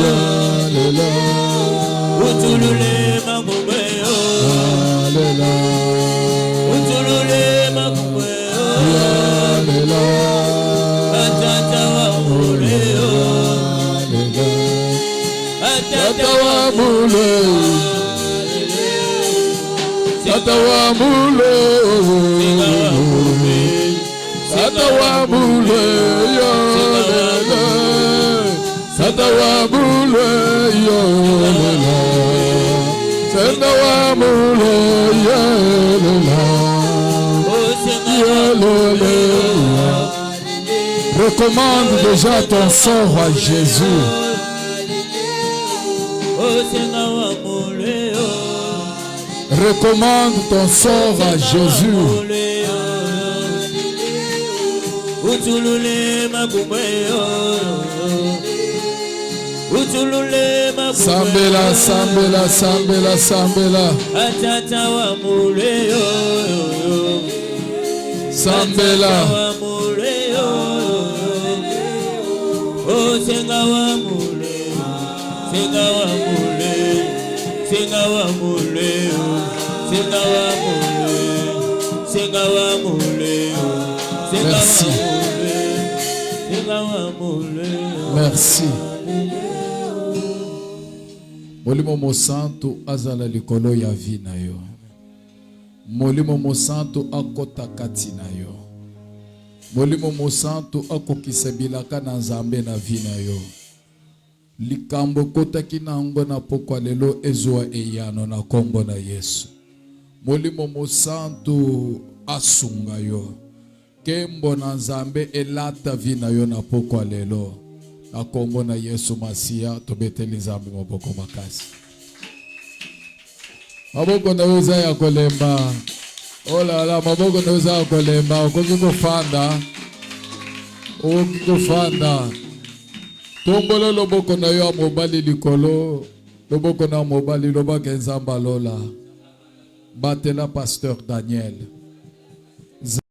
Satawamule, Satawamule, Satawamule, Yolela, Satawamule, Yolela, Satawamule, Yolela, Yolela. Recommande déjà ton sort à Jésus. Recommande ton sort à Jésus. Sambela, sambela, sambela, sambela. Sambela. Merci. Merci. Molimo mo santo azala likolo ya vi na yo. Molimo mo santo akota kati na yo. Molimo mo santo akokisa bilaka na Nzambe na vi na yo. Likambo kota kinango na pokwa lelo ezwa eyano na kombo na Yesu. Molimo mo santo asunga yo. Kembo na Nzambe elata vi na yo na pokwa lelo. Na kombo na Yesu Masia tobeteli Nzambe maboko makasi. Maboko na uza ya kolemba. Oh la la, maboko na uza ya kolemba. Okoki kofanda. Okoki kofanda. Tombolo loboko na yo mobali likolo. Loboko na mobali lobaka Nzamba lola. Batela Pasteur Daniel.